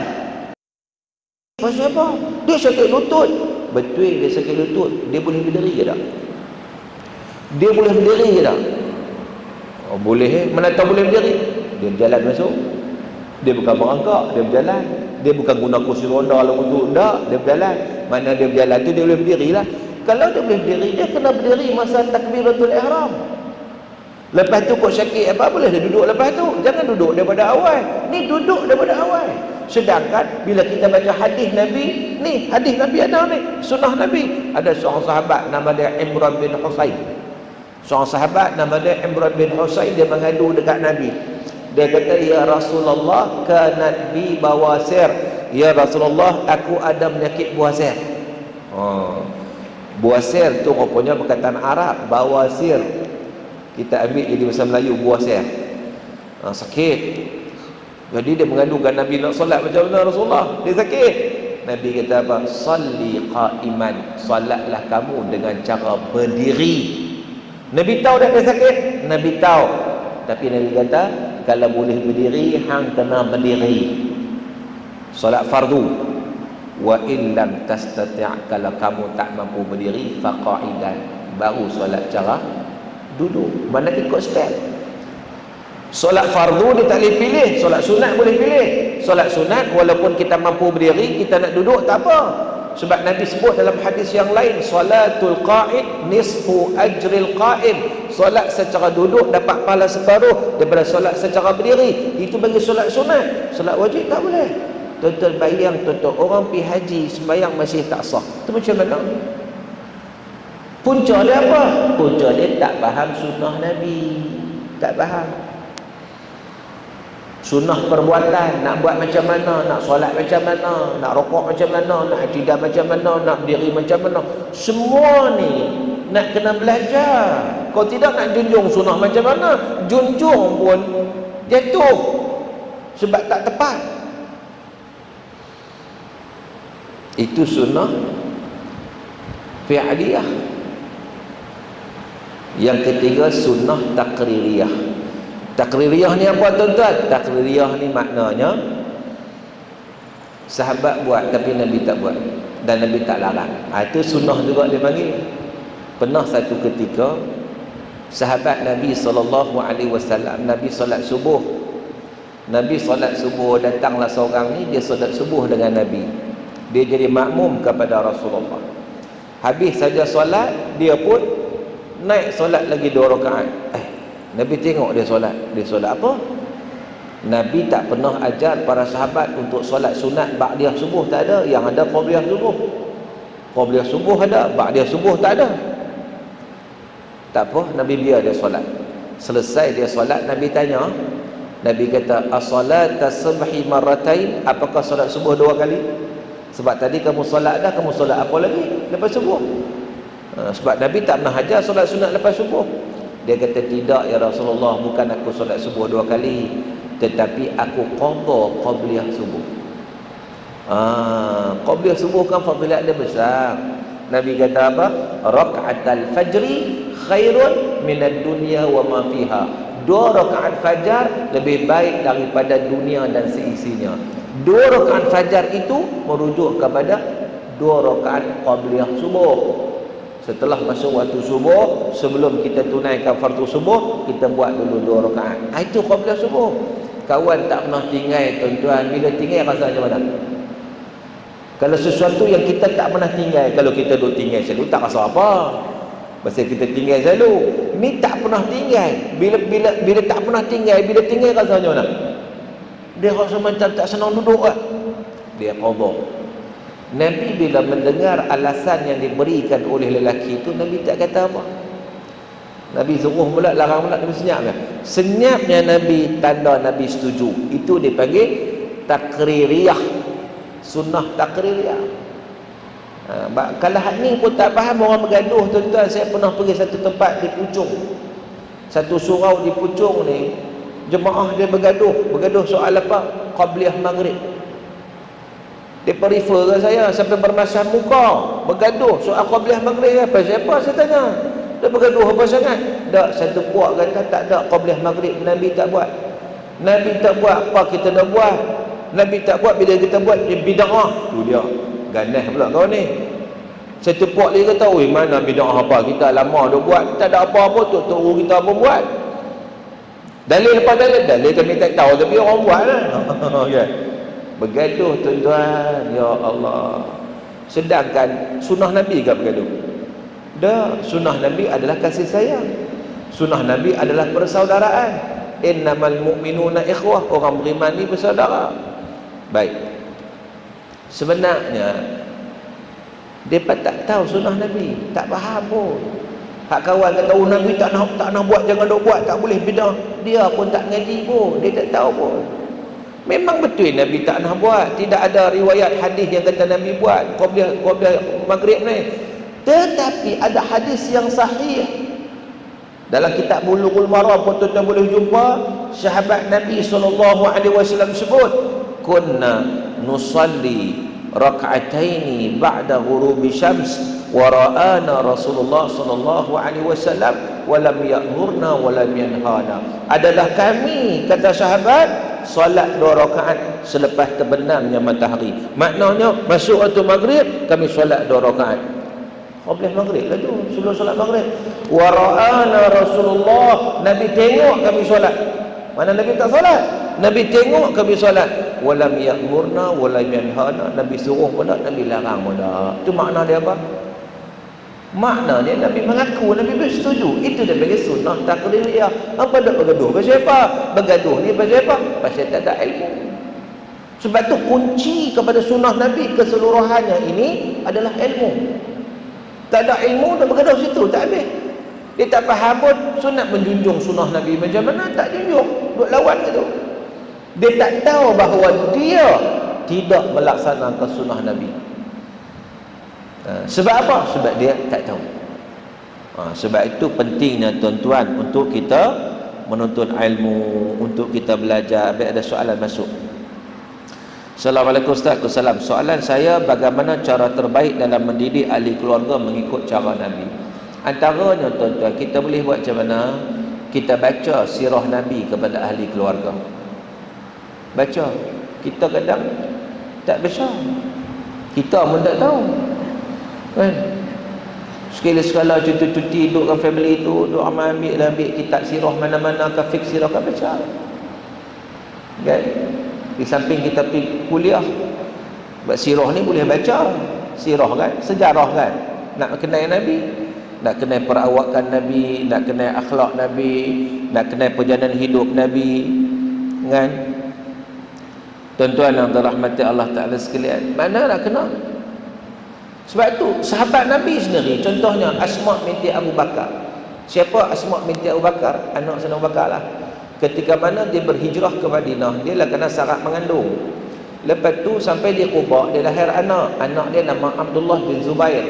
Pasal apa? Dia sakit lutut. Betul dia sakit lutut. Dia boleh berdiri ke tak? Dia boleh berdiri ke tak? Oh, boleh. Mana tahu boleh berdiri? Dia berjalan masuk. Dia bukan merangkak, dia berjalan. Dia bukan guna kursi roda lah untuk tak, dia berjalan. Mana dia berjalan tu dia boleh berdiri lah. Kalau dia boleh berdiri, dia kena berdiri masa takbiratul ihram. Lepas tu kok sakit apa, boleh dia duduk lepas tu. Jangan duduk daripada awal. Ni duduk daripada awal. Sedangkan bila kita baca hadis Nabi, ni hadis Nabi ada ni, sunnah Nabi. Ada seorang sahabat nama dia Imran bin Husain. Seorang sahabat nama dia Imran bin Husain, dia mengadu dekat Nabi. Dia kata, ya Rasulullah, kanat bi bawasir. Ya Rasulullah, aku ada penyakit buasir. Buasir tu rupanya perkataan Arab, bawasir. Kita ambil jadi bahasa Melayu buasir. Sakit. Jadi dia mengadukan Nabi nak solat macam mana Rasulullah, dia sakit. Nabi kata apa? Salli qa'iman, solatlah kamu dengan cara berdiri. Nabi tahu dah dia sakit, Nabi tahu, tapi Nabi kata kalau boleh berdiri hang kena berdiri. Solat fardu. Wa in lam tastati', kalau kamu tak mampu berdiri, faqa'idan, baru solat cara duduk. Mana ikut step. Solat fardu dia tak boleh pilih, solat sunat boleh pilih. Solat sunat walaupun kita mampu berdiri, kita nak duduk tak apa. Sebab Nabi sebut dalam hadis yang lain, salatul qa'id nisfu ajril qa'im. Solat secara duduk dapat pahala separuh daripada solat secara berdiri. Itu bagi solat sunat. Solat wajib tak boleh. Tuan-tuan bayang, tuan-tuan, orang pergi haji sembahyang masih tak sah. Itu macam mana? Punca dia apa? Punca dia tak faham sunnah Nabi. Tak faham sunnah perbuatan, nak buat macam mana, nak solat macam mana, nak rokok macam mana, nak akidah macam mana, nak berdiri macam mana. Semua ni nak kena belajar. Kalau tidak nak junjung sunnah macam mana, junjung pun jatuh sebab tak tepat. Itu sunnah fi'liyah. Yang ketiga, sunnah takririyah. Takririyah ni apa tuan-tuan? Takririyah ni maknanya sahabat buat tapi Nabi tak buat dan Nabi tak larang. Itu sunnah juga dia panggil. Pernah satu ketika sahabat Nabi SAW, Nabi solat subuh. Nabi solat subuh, datanglah seorang ni, dia solat subuh dengan Nabi. Dia jadi makmum kepada Rasulullah. Habis saja solat, dia pun naik solat lagi 2 rakaat. Nabi tengok dia solat. Dia solat apa? Nabi tak pernah ajar para sahabat untuk solat sunat ba'diyah subuh, tak ada. Yang ada qabliyah subuh. Qabliyah subuh ada, ba'diyah subuh tak ada. Tak apa, Nabi biar dia solat. Selesai dia solat, Nabi tanya. Nabi kata, as-salata subhi marratain, apakah solat subuh 2 kali? Sebab tadi kamu solat dah, kamu solat apa lagi lepas subuh? Sebab Nabi tak pernah ajar solat sunat lepas subuh. Dia kata, tidak ya Rasulullah, bukan aku solat subuh 2 kali, tetapi aku qadha qabliyah subuh. Qabliyah subuh kan fadilat dia besar. Nabi kata apa? Raka'atal fajri khairun minad dunya wa ma fiha. 2 rakaat fajar lebih baik daripada dunia dan seisinya. 2 rakaat fajar itu merujuk kepada 2 rakaat qabliyah subuh. Setelah masuk waktu subuh, sebelum kita tunaikan fardu subuh, kita buat dulu 2 rakaat. Itu qabliyah subuh. Kawan tak pernah tinggal tuan-tuan, bila tinggal rasa macam mana? Kalau sesuatu yang kita tak pernah tinggal, kalau kita duduk tinggal selalu tak rasa apa. Pasal kita tinggal selalu. Ni tak pernah tinggal. Bila tak pernah tinggal, bila tinggal rasa macam mana? Dia rasa macam tak senang duduk lah. Dia qadha. Nabi bila mendengar alasan yang diberikan oleh lelaki itu, Nabi tak kata apa. Nabi suruh pula, larang pula, Nabi senyap kan? Senyapnya Nabi tanda Nabi setuju. Itu dipanggil takririyah. Sunnah takririyah. Kalau hak ni pun tak faham, orang bergaduh tuan-tuan. Saya pernah pergi satu tempat di Puchong, satu surau di Puchong ni, jemaah dia bergaduh soal apa? Qabliyah maghrib. Dia refer ke saya sampai bermasam muka, bergaduh soal qabliyah maghrib. Apa siapa saya tanya? Dia bergaduh apa sangat? Tak, satu puak kata tak ada qabliyah maghrib, Nabi tak buat. Nabi tak buat, apa kita nak buat? Nabi tak buat, bila kita buat dia bid'ah. Tu dia. Ganas pula kau ni. Satu puak dia kata, "Oi, mana bid'ah apa? Kita lama dah buat, tak ada apa-apa tu kita pun buat." Dalil lepas dalil kami tak tahu tapi orang buat lah. Okay. Bergaduh tuan-tuan, ya Allah. Sedangkan sunnah Nabi ke bergaduh? Dah, sunnah Nabi adalah kasih sayang. Sunnah Nabi adalah persaudaraan. Innamal mu'minuna ikhwah, orang beriman ni bersaudara. Baik. Sebenarnya depa tak tahu sunnah Nabi, tak faham pun. Hak kawan kata, "Oh, Nabi tak nak buat, jangan dok buat, tak boleh bidah." Dia pun tak ngaji pun, dia tak tahu pun. Memang betul Nabi tak nak buat. Tidak ada riwayat hadis yang kata Nabi buat qabliyah maghrib ni. Tetapi ada hadis yang sahih Dalam kitab Bulughul Maram pun tuan-tuan boleh jumpa sahabat Nabi SAW sebut, kunna nusalli rak'ataini ba'da ghurubi syams wa ra'ana Rasulullah sallallahu alaihi wasallam wa lam ya'murna wa lam yanhana. Adalah kami, kata sahabat, solat 2 rakaat selepas terbenamnya matahari. Maknanya masuk waktu maghrib kami solat 2 rakaat. Habis maghrib lah tu, sebelum solat maghrib. Wa ra'ana Rasulullah, Nabi tengok kami solat. Mana Nabi tak solat? Nabi tengok kami solat. Walam ya'murna walam yanhana, Nabi suruh pula, Nabi larang pula. Itu makna dia apa? Makna dia Nabi mengaku, Nabi bersetuju. Itu dia bagi sunnah takririah. Apa dak bergaduh pasal apa? Bergaduh ni pasal apa? Pasal tak ada ilmu. Sebab tu kunci kepada sunnah Nabi keseluruhannya ini adalah ilmu. Tak ada ilmu, dah bergaduh situ, tak habis. Dia tak faham pun sunat menjunjung sunnah Nabi macam mana, tak junjung, duk lawan gitu. Dia tak tahu bahawa dia tidak melaksanakan sunnah Nabi. Sebab apa? Sebab dia tak tahu. Sebab itu pentingnya tuan-tuan untuk kita menuntut ilmu, untuk kita belajar. Baik, ada soalan masuk. Assalamualaikum Ustaz. Waalaikumsalam. Soalan saya, bagaimana cara terbaik dalam mendidik ahli keluarga mengikut cara Nabi? Antaranya tuan-tuan, kita boleh buat macam mana? Kita baca sirah Nabi kepada ahli keluarga. Baca. Kita kadang tak baca. Kita pun tak tahu. Kan? Sekali-sekala cuti-cuti duduk dengan family tu, duduk ambil kitab sirah mana-mana, kafik sirah, kan baca. Kan? Di samping kita pergi kuliah, sebab sirah ni boleh baca. Sirah kan, sejarah kan. Nak kenal Nabi, nak kenal perawakan Nabi, nak kenal akhlak Nabi, nak kenal perjalanan hidup Nabi, kan? Tuan-tuan yang dirahmati Allah Ta'ala sekalian, mana nak kenal? Sebab tu sahabat Nabi sendiri, contohnya Asma binti Abu Bakar. Siapa Asma binti Abu Bakar? Anak Sayyidina Abu Bakar lah. Ketika mana dia berhijrah ke Madinah, dia lah kena syarat mengandung. Lepas tu sampai dia Quba, dia lahir anak. Anak dia nama Abdullah bin Zubair.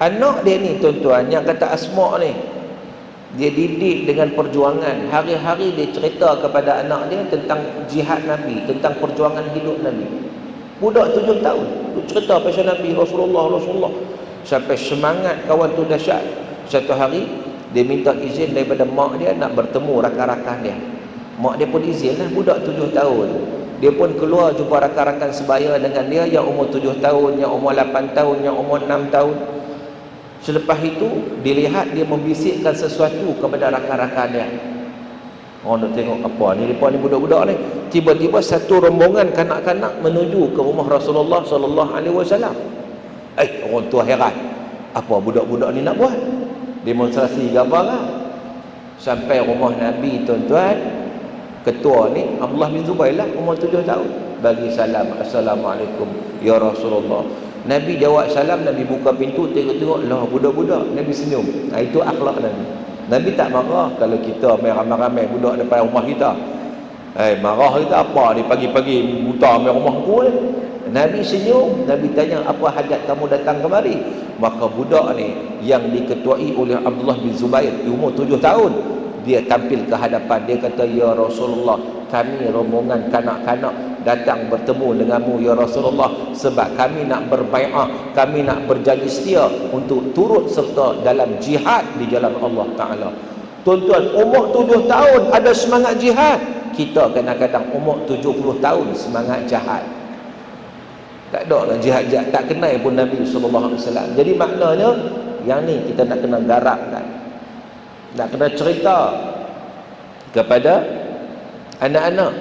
Anak dia ni tuan-tuan, yang kata Asma ni, dia didik dengan perjuangan. Hari-hari dia cerita kepada anak dia tentang jihad Nabi, tentang perjuangan hidup Nabi. Budak 7 tahun, dia cerita pasal Nabi, Rasulullah. Sampai semangat kawan tu dahsyat. Satu hari dia minta izin daripada mak dia nak bertemu rakan-rakan dia. Mak dia pun izin lah, budak 7 tahun. Dia pun keluar jumpa rakan-rakan sebaya dengan dia, yang umur 7 tahun, yang umur 8 tahun, yang umur 6 tahun. Selepas itu dilihat dia membisikkan sesuatu kepada rakan-rakan dia. Orang nak tengok apa ni, mereka ni budak-budak ni. Tiba-tiba satu rombongan kanak-kanak menuju ke rumah Rasulullah sallallahu alaihi wasallam. Orang tua heran, apa budak-budak ni nak buat? Demonstrasi ke apa lah? Sampai rumah Nabi tuan-tuan, ketua ni Abdullah bin Zubair lah, umur 7 tahun. Bagi salam, assalamualaikum ya Rasulullah. Nabi jawab salam, Nabi buka pintu, tengok-tengok lah budak-budak. Nabi senyum. Itu akhlak Nabi. Nabi tak marah kalau kita main ramai-ramai budak depan rumah kita. Marah kita apa ni, pagi-pagi buta main rumah aku ni. Nabi senyum. Nabi tanya, apa hajat kamu datang kemari? Maka budak ni yang diketuai oleh Abdullah bin Zubair di umur 7 tahun, dia tampil ke hadapan, dia kata, ya Rasulullah, kami rombongan kanak-kanak datang bertemu denganmu ya Rasulullah, sebab kami nak berbai'ah, kami nak berjanji setia untuk turut serta dalam jihad di jalan Allah Ta'ala. Tuan-tuan, umur 7 tahun ada semangat jihad. Kita kadang-kadang umur 70 tahun semangat jihad. Tak ada lah jihad-jihad, tak kenal pun Nabi SAW. Jadi maknanya yang ni kita nak kena garapkan, nak kena cerita kepada anak-anak.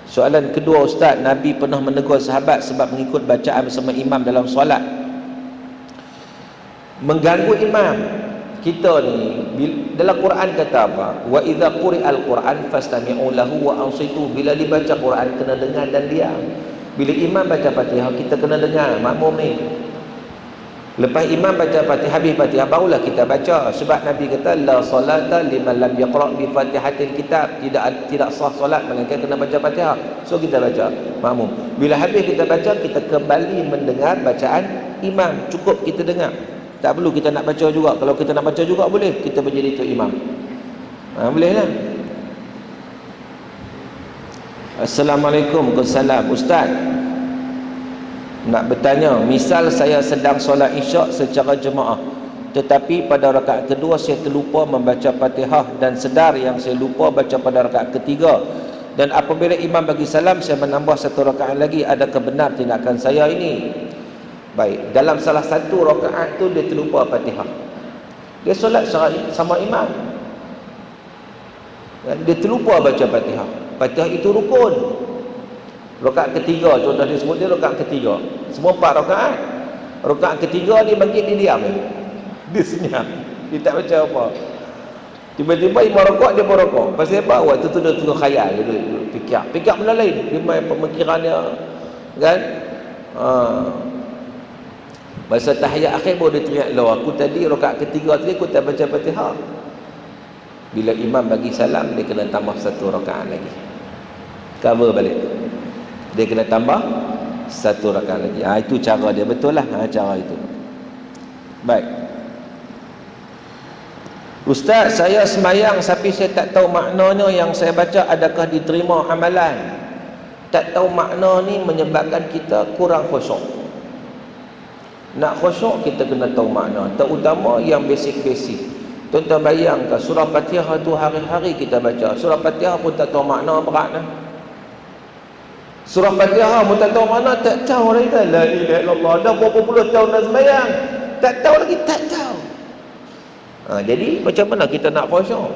Soalan kedua Ustaz, Nabi pernah menegur sahabat sebab mengikut bacaan bersama imam dalam solat, mengganggu imam. Kita ni dalam Quran kata apa? Wa idza quri'al Quran fastami'u lahu wa ansitu. Bila dibaca Quran kena dengar dan diam. Bila imam baca Fatihah kita kena dengar, makmum ni. Lepas imam baca Fatihah, habis Fatihah barulah kita baca. Sebab Nabi kata la salata liman lam yaqra bi Fatihatil kitab. Tidak sah solat melainkan kena baca Fatihah. So kita baca makmum. Bila habis kita baca, kita kembali mendengar bacaan imam. Cukup kita dengar. Tak perlu kita nak baca juga. Kalau kita nak baca juga boleh, kita menjadi tu imam. Boleh lah. Assalamualaikum. Waalaikumsalam. Ustaz, nak bertanya, misal saya sedang solat isyak secara jemaah, tetapi pada rakaat kedua saya terlupa membaca Fatihah dan sedar yang saya lupa baca pada rakaat ketiga, dan apabila imam bagi salam saya menambah satu rakaat lagi. Adakah benar tindakan saya ini? Baik, dalam salah satu rakaat tu dia terlupa Fatihah. Dia solat sama imam, dia terlupa baca Fatihah. Fatihah itu rukun. Rakaat ketiga, contoh dia sebut dia rakaat ketiga. Semua 4 rakaat. Rakaat ketiga dia bangkit, dia diam. Dia senyap. Dia tak baca apa. Tiba-tiba imam rakaat dia berrakaat. Pasal apa? Waktu tu dia tengah khayal, dia duduk fikir benda lain. Dia main pemikiran dia, kan? Masa tahiyat akhir baru dia teriak, "Loh, aku tadi rakaat ketiga tadi aku tak baca Fatihah." Bila imam bagi salam, dia kena tambah satu rakaat lagi. Cover balik. Dia kena tambah satu rakaat lagi. Itu cara dia, betul lah cara itu. Baik. Ustaz, saya semayang tapi saya tak tahu maknanya yang saya baca adakah diterima amalan. Tak tahu makna ni menyebabkan kita kurang khusyuk. Nak khusyuk kita kena tahu makna, terutama yang basic-basic. Tuan-tuan bayangkan surah Fatihah tu hari-hari kita baca. Surah Fatihah pun tak tahu makna, berat lah. Surah Fatihah pun tak tahu makna, tak tahu lagi. La ilaha illallah, dah berapa puluh tahun dah sembahyang, tak tahu lagi, tak tahu. Jadi macam mana kita nak khusyuk?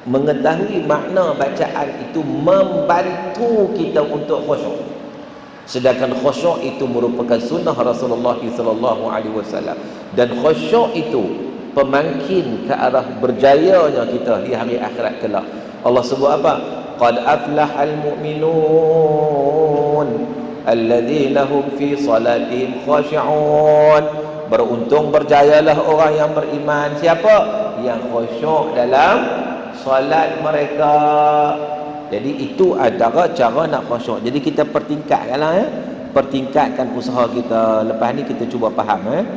Mengetahui makna bacaan itu membantu kita untuk khusyuk. Sedangkan khusyuk itu merupakan sunnah Rasulullah SAW, dan khusyuk itu pemangkin ke arah berjayanya kita di hari akhirat kelak. Allah sebut apa? Qad aflahal mu'minun alladzina hum fi salatihim khashi'un. Beruntung, berjayalah orang yang beriman. Siapa? Yang khusyuk dalam solat mereka. Jadi itu adalah cara nak khusyuk. Jadi kita pertingkatkanlah, pertingkatkan usaha kita. Lepas ni kita cuba faham.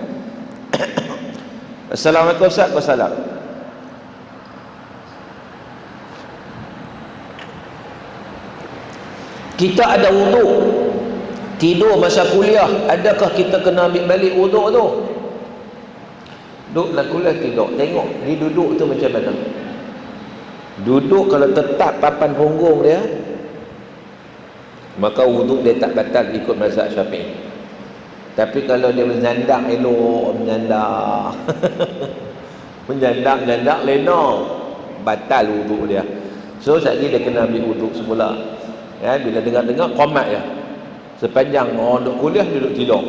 Assalamualaikum Ustaz. Wassalam. Kita ada wuduk, tidur masa kuliah, adakah kita kena ambil balik wuduk tu? Duduk nak kuliah tidur, tengok dia duduk tu macam mana. Duduk kalau tetap papan punggung dia, maka wuduk dia tak batal ikut mazhab Syafi'i. Tapi kalau dia menyandang elok, menyandang menyandang lena, batal wuduk dia. So sekali dia kena ambil wuduk semula. Bila dengar-dengar qomat ya. Sepanjang orang duduk kuliah duduk tidur.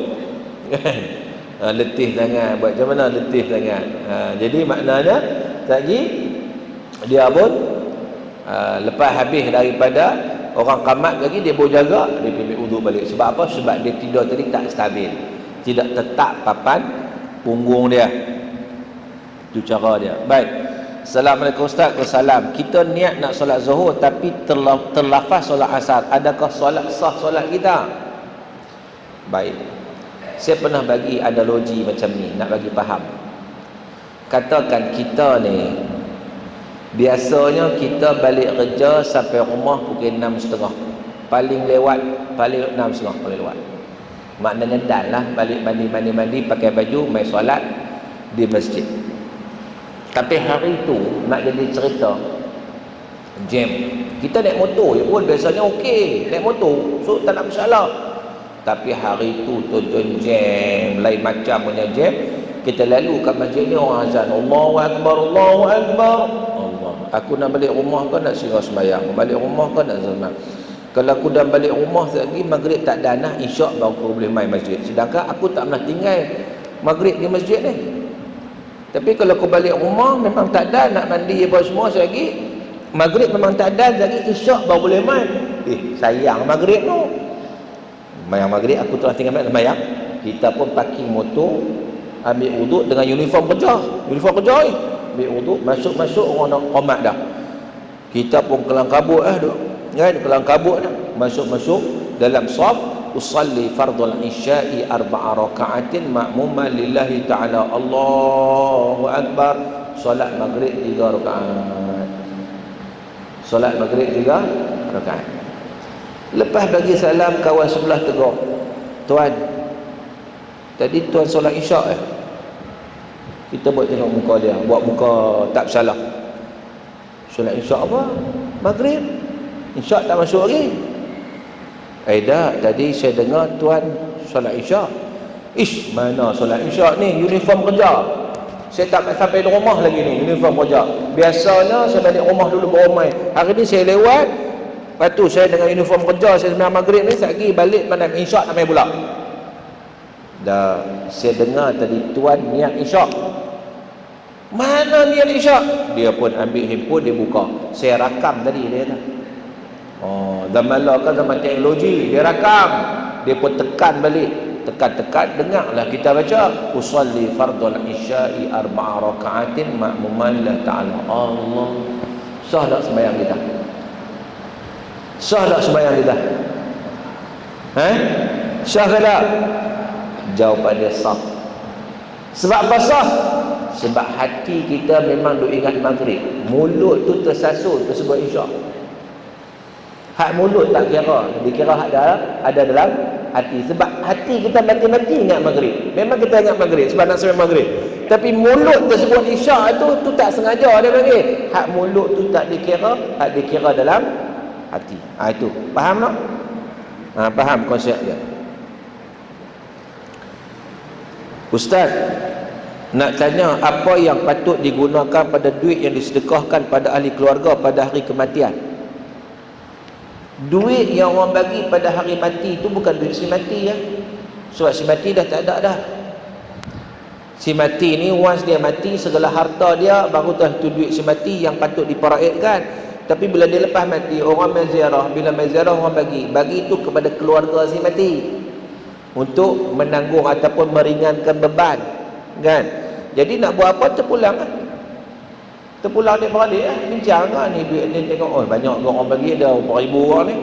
Letih sangat, buat macam mana letih sangat. Jadi maknanya sekali dia pun lepas habis daripada orang qamat lagi, dia boleh jaga, dia ambil wuduk balik. Sebab apa? Sebab dia tidur tadi tak stabil, tidak tetap papan punggung dia. Itu cara dia. Baik. Assalamualaikum Ustaz. Wassalam. Kita niat nak solat zuhur tapi terlafaz solat asar, adakah solat sah solat kita? Baik. Saya pernah bagi analogi macam ni, nak bagi faham. Katakan kita ni, biasanya kita balik kerja sampai rumah pukul 6.30. Paling lewat, paling 6.30 paling lewat. Maknanya dan lah, balik mandi, pakai baju, main solat di masjid. Tapi hari tu nak jadi cerita jam. Kita naik motor je pun biasanya okey, naik motor, so tak nak masalah. Tapi hari tu tuan-tuan jam, lain macam punya jam. Kita lalu kat masjid ni orang azan, Allahu Akbar, Allahu Akbar. Aku nak balik rumah ke nak sirah sembahyang? Balik rumah ke nak sembahyang? Kalau aku dah balik rumah lagi, maghrib tak dah nak, isyak baru aku boleh main masjid. Sedangkan aku tak pernah tinggal maghrib di masjid ni. Tapi kalau aku balik rumah memang tak ada, nak mandi apa semua lagi, maghrib memang tak ada lagi, isyak baru boleh main. Sayang maghrib tu. Mayang maghrib aku telah tinggal sembahyang. Kita pun parking motor, ambil wuduk dengan uniform kerja ni. Ambil wuduk, masuk orang nak qomat dah. Kita pun kelang kabut duk. Kan kelang kabut dah. Masuk dalam saf, usalli fardul isya'i 4 raka'atin ma'muman lillahi ta'ala. Allahu akbar. Solat maghrib 3 rakaat. Solat maghrib 3 rakaat. Lepas bagi salam, kawan sebelah tegur, tuan, tadi tuan solat isyak Kita buat tengok muka dia, buat muka tak bersalah. Solat isyak apa? Maghrib. Isyak tak masuk lagi. Tak, tadi saya dengar tuan solat isyak. Ish, mana solat isyak ni? Uniform kerja. Saya tak sampai di rumah lagi ni, uniform kerja. Biasanya saya balik rumah dulu berumai. Hari ni saya lewat, lepas tu saya dengan uniform kerja, saya sembahyang maghrib ni, saya pergi balik pandang isyak sampai pula. Dah, saya dengar tadi tuan niat isyak. Mana niat isyak? Dia pun ambil handphone, dia buka. Saya rakam tadi, dia kata. Zaman lah kan zaman teknologi, dia rakam. Dia pun tekan balik. Tekan-tekan, dengarlah kita baca. Usalli fardul isya'i 4 raka'atin ma'muman lillahi ta'ala. Allah. Sah tak sembahyang kita? Sah tak sembahyang kita? Sah ke tak? Jawapan dia sah. Sebab apa sah? Sebab hati kita memang duk ingat maghrib. Mulut tu tersasul tersebut isyak. Hak mulut tak kira, dikira hak ada dalam hati. Sebab hati kita mati-mati ingat maghrib. Memang kita ingat maghrib sebab nak sembahyang maghrib. Tapi mulut tersebut isyak tu tak sengaja dia panggil. Hak mulut tu tak dikira, hak dikira dalam hati. Itu. Faham tak? Faham konsep dia. Ustaz, nak tanya apa yang patut digunakan pada duit yang disedekahkan pada ahli keluarga pada hari kematian? Duit yang orang bagi pada hari mati itu bukan duit si mati ya. Sebab si mati dah tak ada dah. Si mati ni once dia mati, segala harta dia baru tu duit si mati yang patut diperaitkan. Tapi bila dia lepas mati, orang maziarah, bila maziarah orang bagi itu kepada keluarga si mati untuk menanggung ataupun meringankan beban, kan? Jadi nak buat apa, terpulang kan? Terpulang dia balik bincang kan ni duit ni, tengok banyak orang bagi, dah berapa ribu orang ni,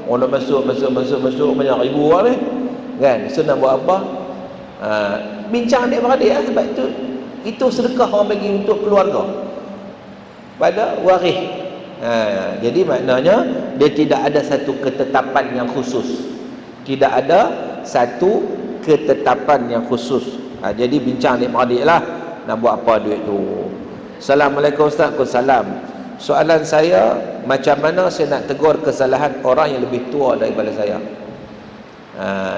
orang dah masuk banyak ribu orang ni, kan? So nak buat apa? Bincang dia beradik sebab itu sedekah orang bagi untuk keluarga pada waris. Jadi maknanya dia tidak ada satu ketetapan yang khusus. Tidak ada satu ketetapan yang khusus. Jadi bincang adik-beradik lah nak buat apa duit tu. Assalamualaikum Ustaz. Waalaikumsalam. Soalan saya, macam mana saya nak tegur kesalahan orang yang lebih tua daripada saya?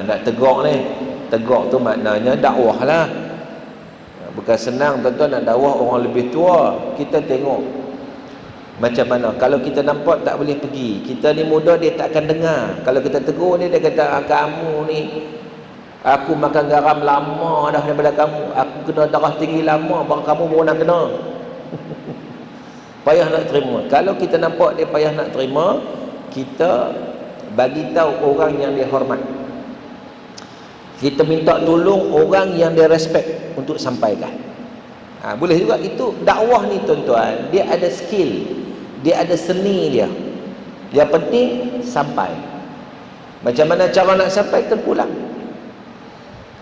Nak tegur ni, tegur tu maknanya dakwah lah. Bukan senang tuan-tuan nak dakwah orang lebih tua. Kita tengok macam mana. Kalau kita nampak tak boleh pergi, kita ni muda, dia tak akan dengar. Kalau kita tegur dia kata, kamu ni, aku makan garam lama dah daripada kamu, aku kena darah tinggi lama, kamu baru nak kena. Payah nak terima. Kalau kita nampak dia payah nak terima, kita bagi tahu orang yang dia hormat. Kita minta tolong orang yang dia respect untuk sampaikan. Boleh juga. Itu dakwah ni tuan-tuan, dia ada skill, dia ada seni dia. Yang penting sampai. Macam mana cara nak sampai, terpulang.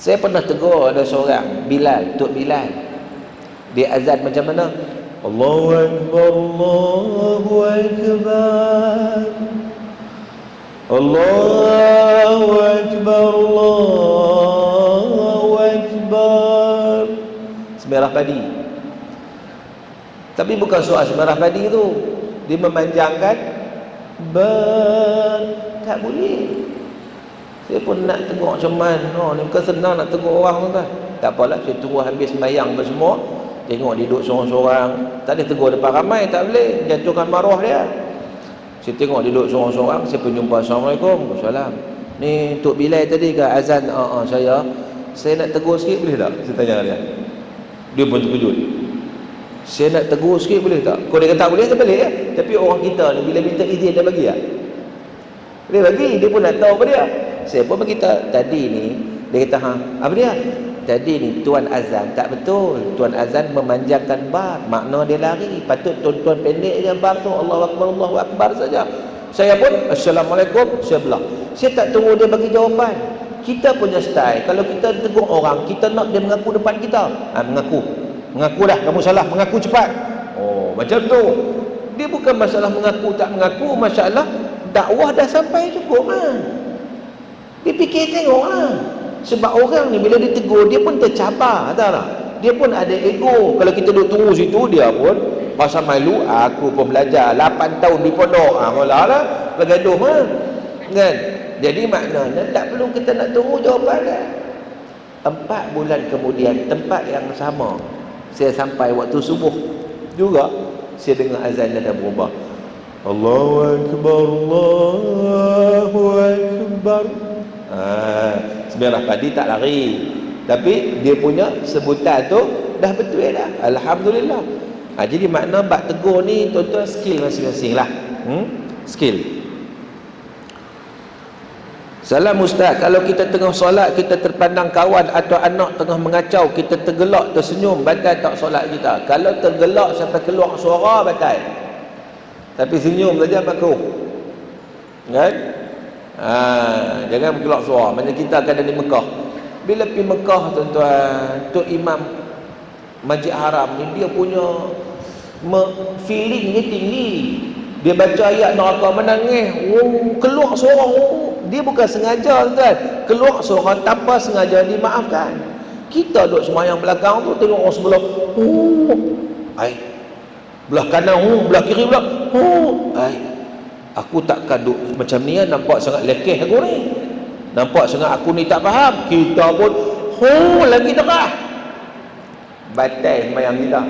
Saya pernah tegur ada seorang, Bilal, Tok Bilal. Dia azan macam mana? Allahu Akbar, Allahu Akbar, Allahu Akbar, Allahu Akbar. Semerah padi. Tapi bukan soal semerah padi tu, dia memanjangkan tak boleh. Saya pun nak tegur macam mana ni, bukan senang nak tegur orang tu kan. Tak apalah, saya tunggu habis sembahyang semua, tengok dia duduk seorang-seorang. Tak boleh tegur depan ramai, tak boleh, jatuhkan maruah dia. Saya tengok dia duduk seorang-seorang, saya pun jumpa, Assalamualaikum. Waalaikumsalam. Ni Tok Bilal tadi ke azan? Saya nak tegur sikit boleh tak? Saya tanya dia. Dia pun terkejut. Saya nak tegur sikit boleh tak? Kalau dia kata boleh, saya boleh ya. Tapi orang kita ni bila minta izin dia bagi tak? Dia bagi, dia pun nak tahu apa dia. Saya pun beritahu tadi ni, dia kata apa dia? Tadi ni tuan azan tak betul. Tuan azan memanjangkan bar, makna dia lari. Patut tuan-tuan pendek je bar tu, Allahu Akbar, Allahu Akbar saja. Saya pun Assalamualaikum, saya belah. Saya tak tunggu dia bagi jawapan. Kita punya style, kalau kita tegur orang, kita nak dia mengaku depan kita. Mengaku dah, kamu salah, mengaku cepat. Oh, macam tu. Dia bukan masalah mengaku tak mengaku, masalah dakwah dah sampai cukup lah. Dia fikir tengok lah. Sebab orang ni bila ditegur, dia pun tercabar, tahu tak? Dia pun ada ego. Kalau kita duduk tunggu situ, dia pun pasal malu. Aku pun belajar 8 tahun di pondok. Malah lah bergaduh lah, kan? Jadi maknanya tak perlu kita nak tunggu jawapan dah. 4 bulan kemudian, tempat yang sama, saya sampai waktu subuh juga, saya dengar azan dah berubah. Allahu Akbar, Allahu Akbar. Sebenarnya tadi tak lari, tapi dia punya sebutan tu dah betul dah. Alhamdulillah. Jadi makna bab tegur ni tuan-tuan skill masing-masing lah. Skill. Salam Ustaz, kalau kita tengah solat, kita terpandang kawan atau anak tengah mengacau, kita tergelak, tersenyum, batal tak solat kita? Kalau tergelak sampai keluar suara, batal. Tapi senyum saja makruh, kan? Jangan keluar suara. Macam kita akan ada di Mekah. Bila pergi Mekah, tuan-tuan, Tok Imam Masjid Haram ni, dia punya feeling ni tinggi. Dia baca ayat neraka menangis, keluar suara. Dia bukan sengaja, tuan. Keluar suara tanpa sengaja dimaafkan. Kita duduk semayang belakang tu, tengok orang sebelah, belah kanan, belah kiri pula, aku takkan duduk macam ni, nampak sangat lekeh aku ni, nampak sangat aku ni tak faham. Kita pun lagi terah, batal semayang kita.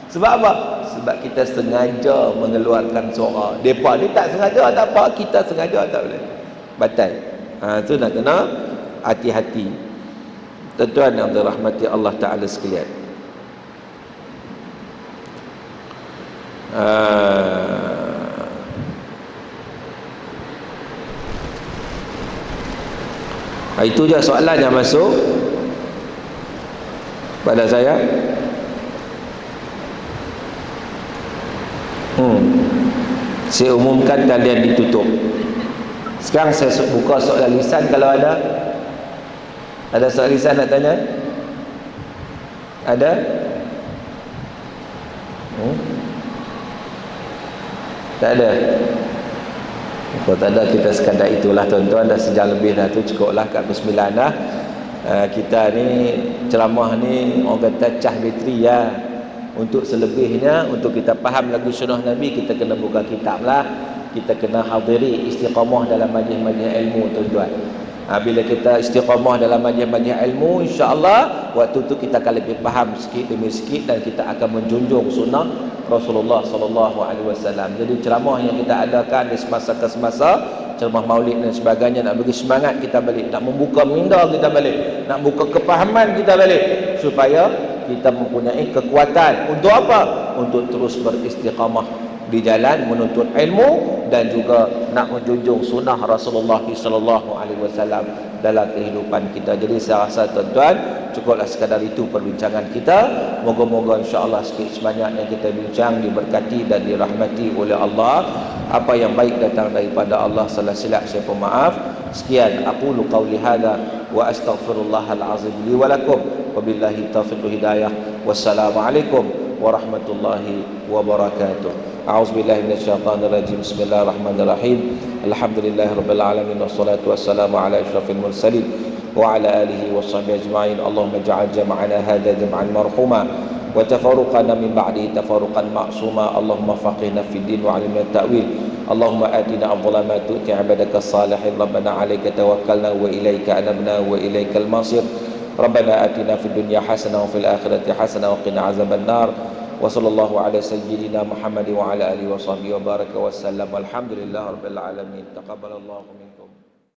Sebab apa? Sebab kita sengaja mengeluarkan suara. Mereka ni tak sengaja, tak apa. Kita sengaja, tak boleh, batal. Itu nak kena hati-hati, tuan-tuan yang dirahmati Allah Ta'ala sekalian. Itu je soalan yang masuk pada saya. Saya umumkan talian ditutup. Sekarang saya buka soalan lisan kalau ada. Ada soalan lisan nak tanya? Ada? Tak ada? Kalau tak ada, kita sekadar itulah tuan-tuan. Dah sejam lebih dah tu, cukuplah kat Bismillah dah. Kita ni ceramah ni orang kata cah bateri ya. Untuk selebihnya, untuk kita faham lagu sunnah Nabi, kita kena buka kitab lah. Kita kena hadiri istiqamah dalam majlis-majlis ilmu, tuan-tuan. Bila kita istiqamah dalam majlis-majlis ilmu, insya-Allah waktu tu kita akan lebih faham sikit demi sikit, dan kita akan menjunjung sunnah Rasulullah sallallahu alaihi wasallam. Jadi ceramah yang kita adakan di semasa ke semasa, ceramah maulid dan sebagainya, nak bagi semangat kita balik, nak membuka minda kita balik, nak buka kepahaman kita balik, supaya kita mempunyai kekuatan untuk apa? Untuk terus beristiqamah di jalan menuntut ilmu, dan juga nak menjunjung sunnah Rasulullah sallallahu alaihi wasallam dalam kehidupan kita. Jadi saya rasa tuan-tuan, cukuplah sekadar itu perbincangan kita. Moga-moga insya-Allah sikit sebanyak yang kita bincang diberkati dan dirahmati oleh Allah. Apa yang baik datang daripada Allah, salah silap saya pemaaf. Sekian aqulu qauli hadza wa astaghfirullahal azim li wa lakum, wabillahi taufiq hidayah. Wassalamualaikum warahmatullahi wabarakatuh. A'udzubillahi minasyaitonir rajim. Bismillahirrahmanirrahim. Alhamdulillahirabbil alamin, wassalatu wassalamu ala asyrafil mursalin wa ala alihi washabbihi ajma'in. Allahumma ij'al jam'ana hadza jam'an marhuma wa tafarruqana min ba'dihi tafarruqan ma'suma. Allahumma faqihna fid din wa 'allimna at-ta'wil. Allahumma atina afdhala ma tu'ti 'ibadaka salihin. Rabbana 'alaika tawakkalna wa ilaika anabna wa ilaikal masir. Rabbana atina fid dunya hasanah wa fil akhirati hasanah wa qina 'adzaban nar. Wa sallallahu ala sayyidina Muhammad wa ala alihi wa sahbihi wa baraka wa sallam. Walhamdulillah rabbil alamin. Taqabbalallahu minkum.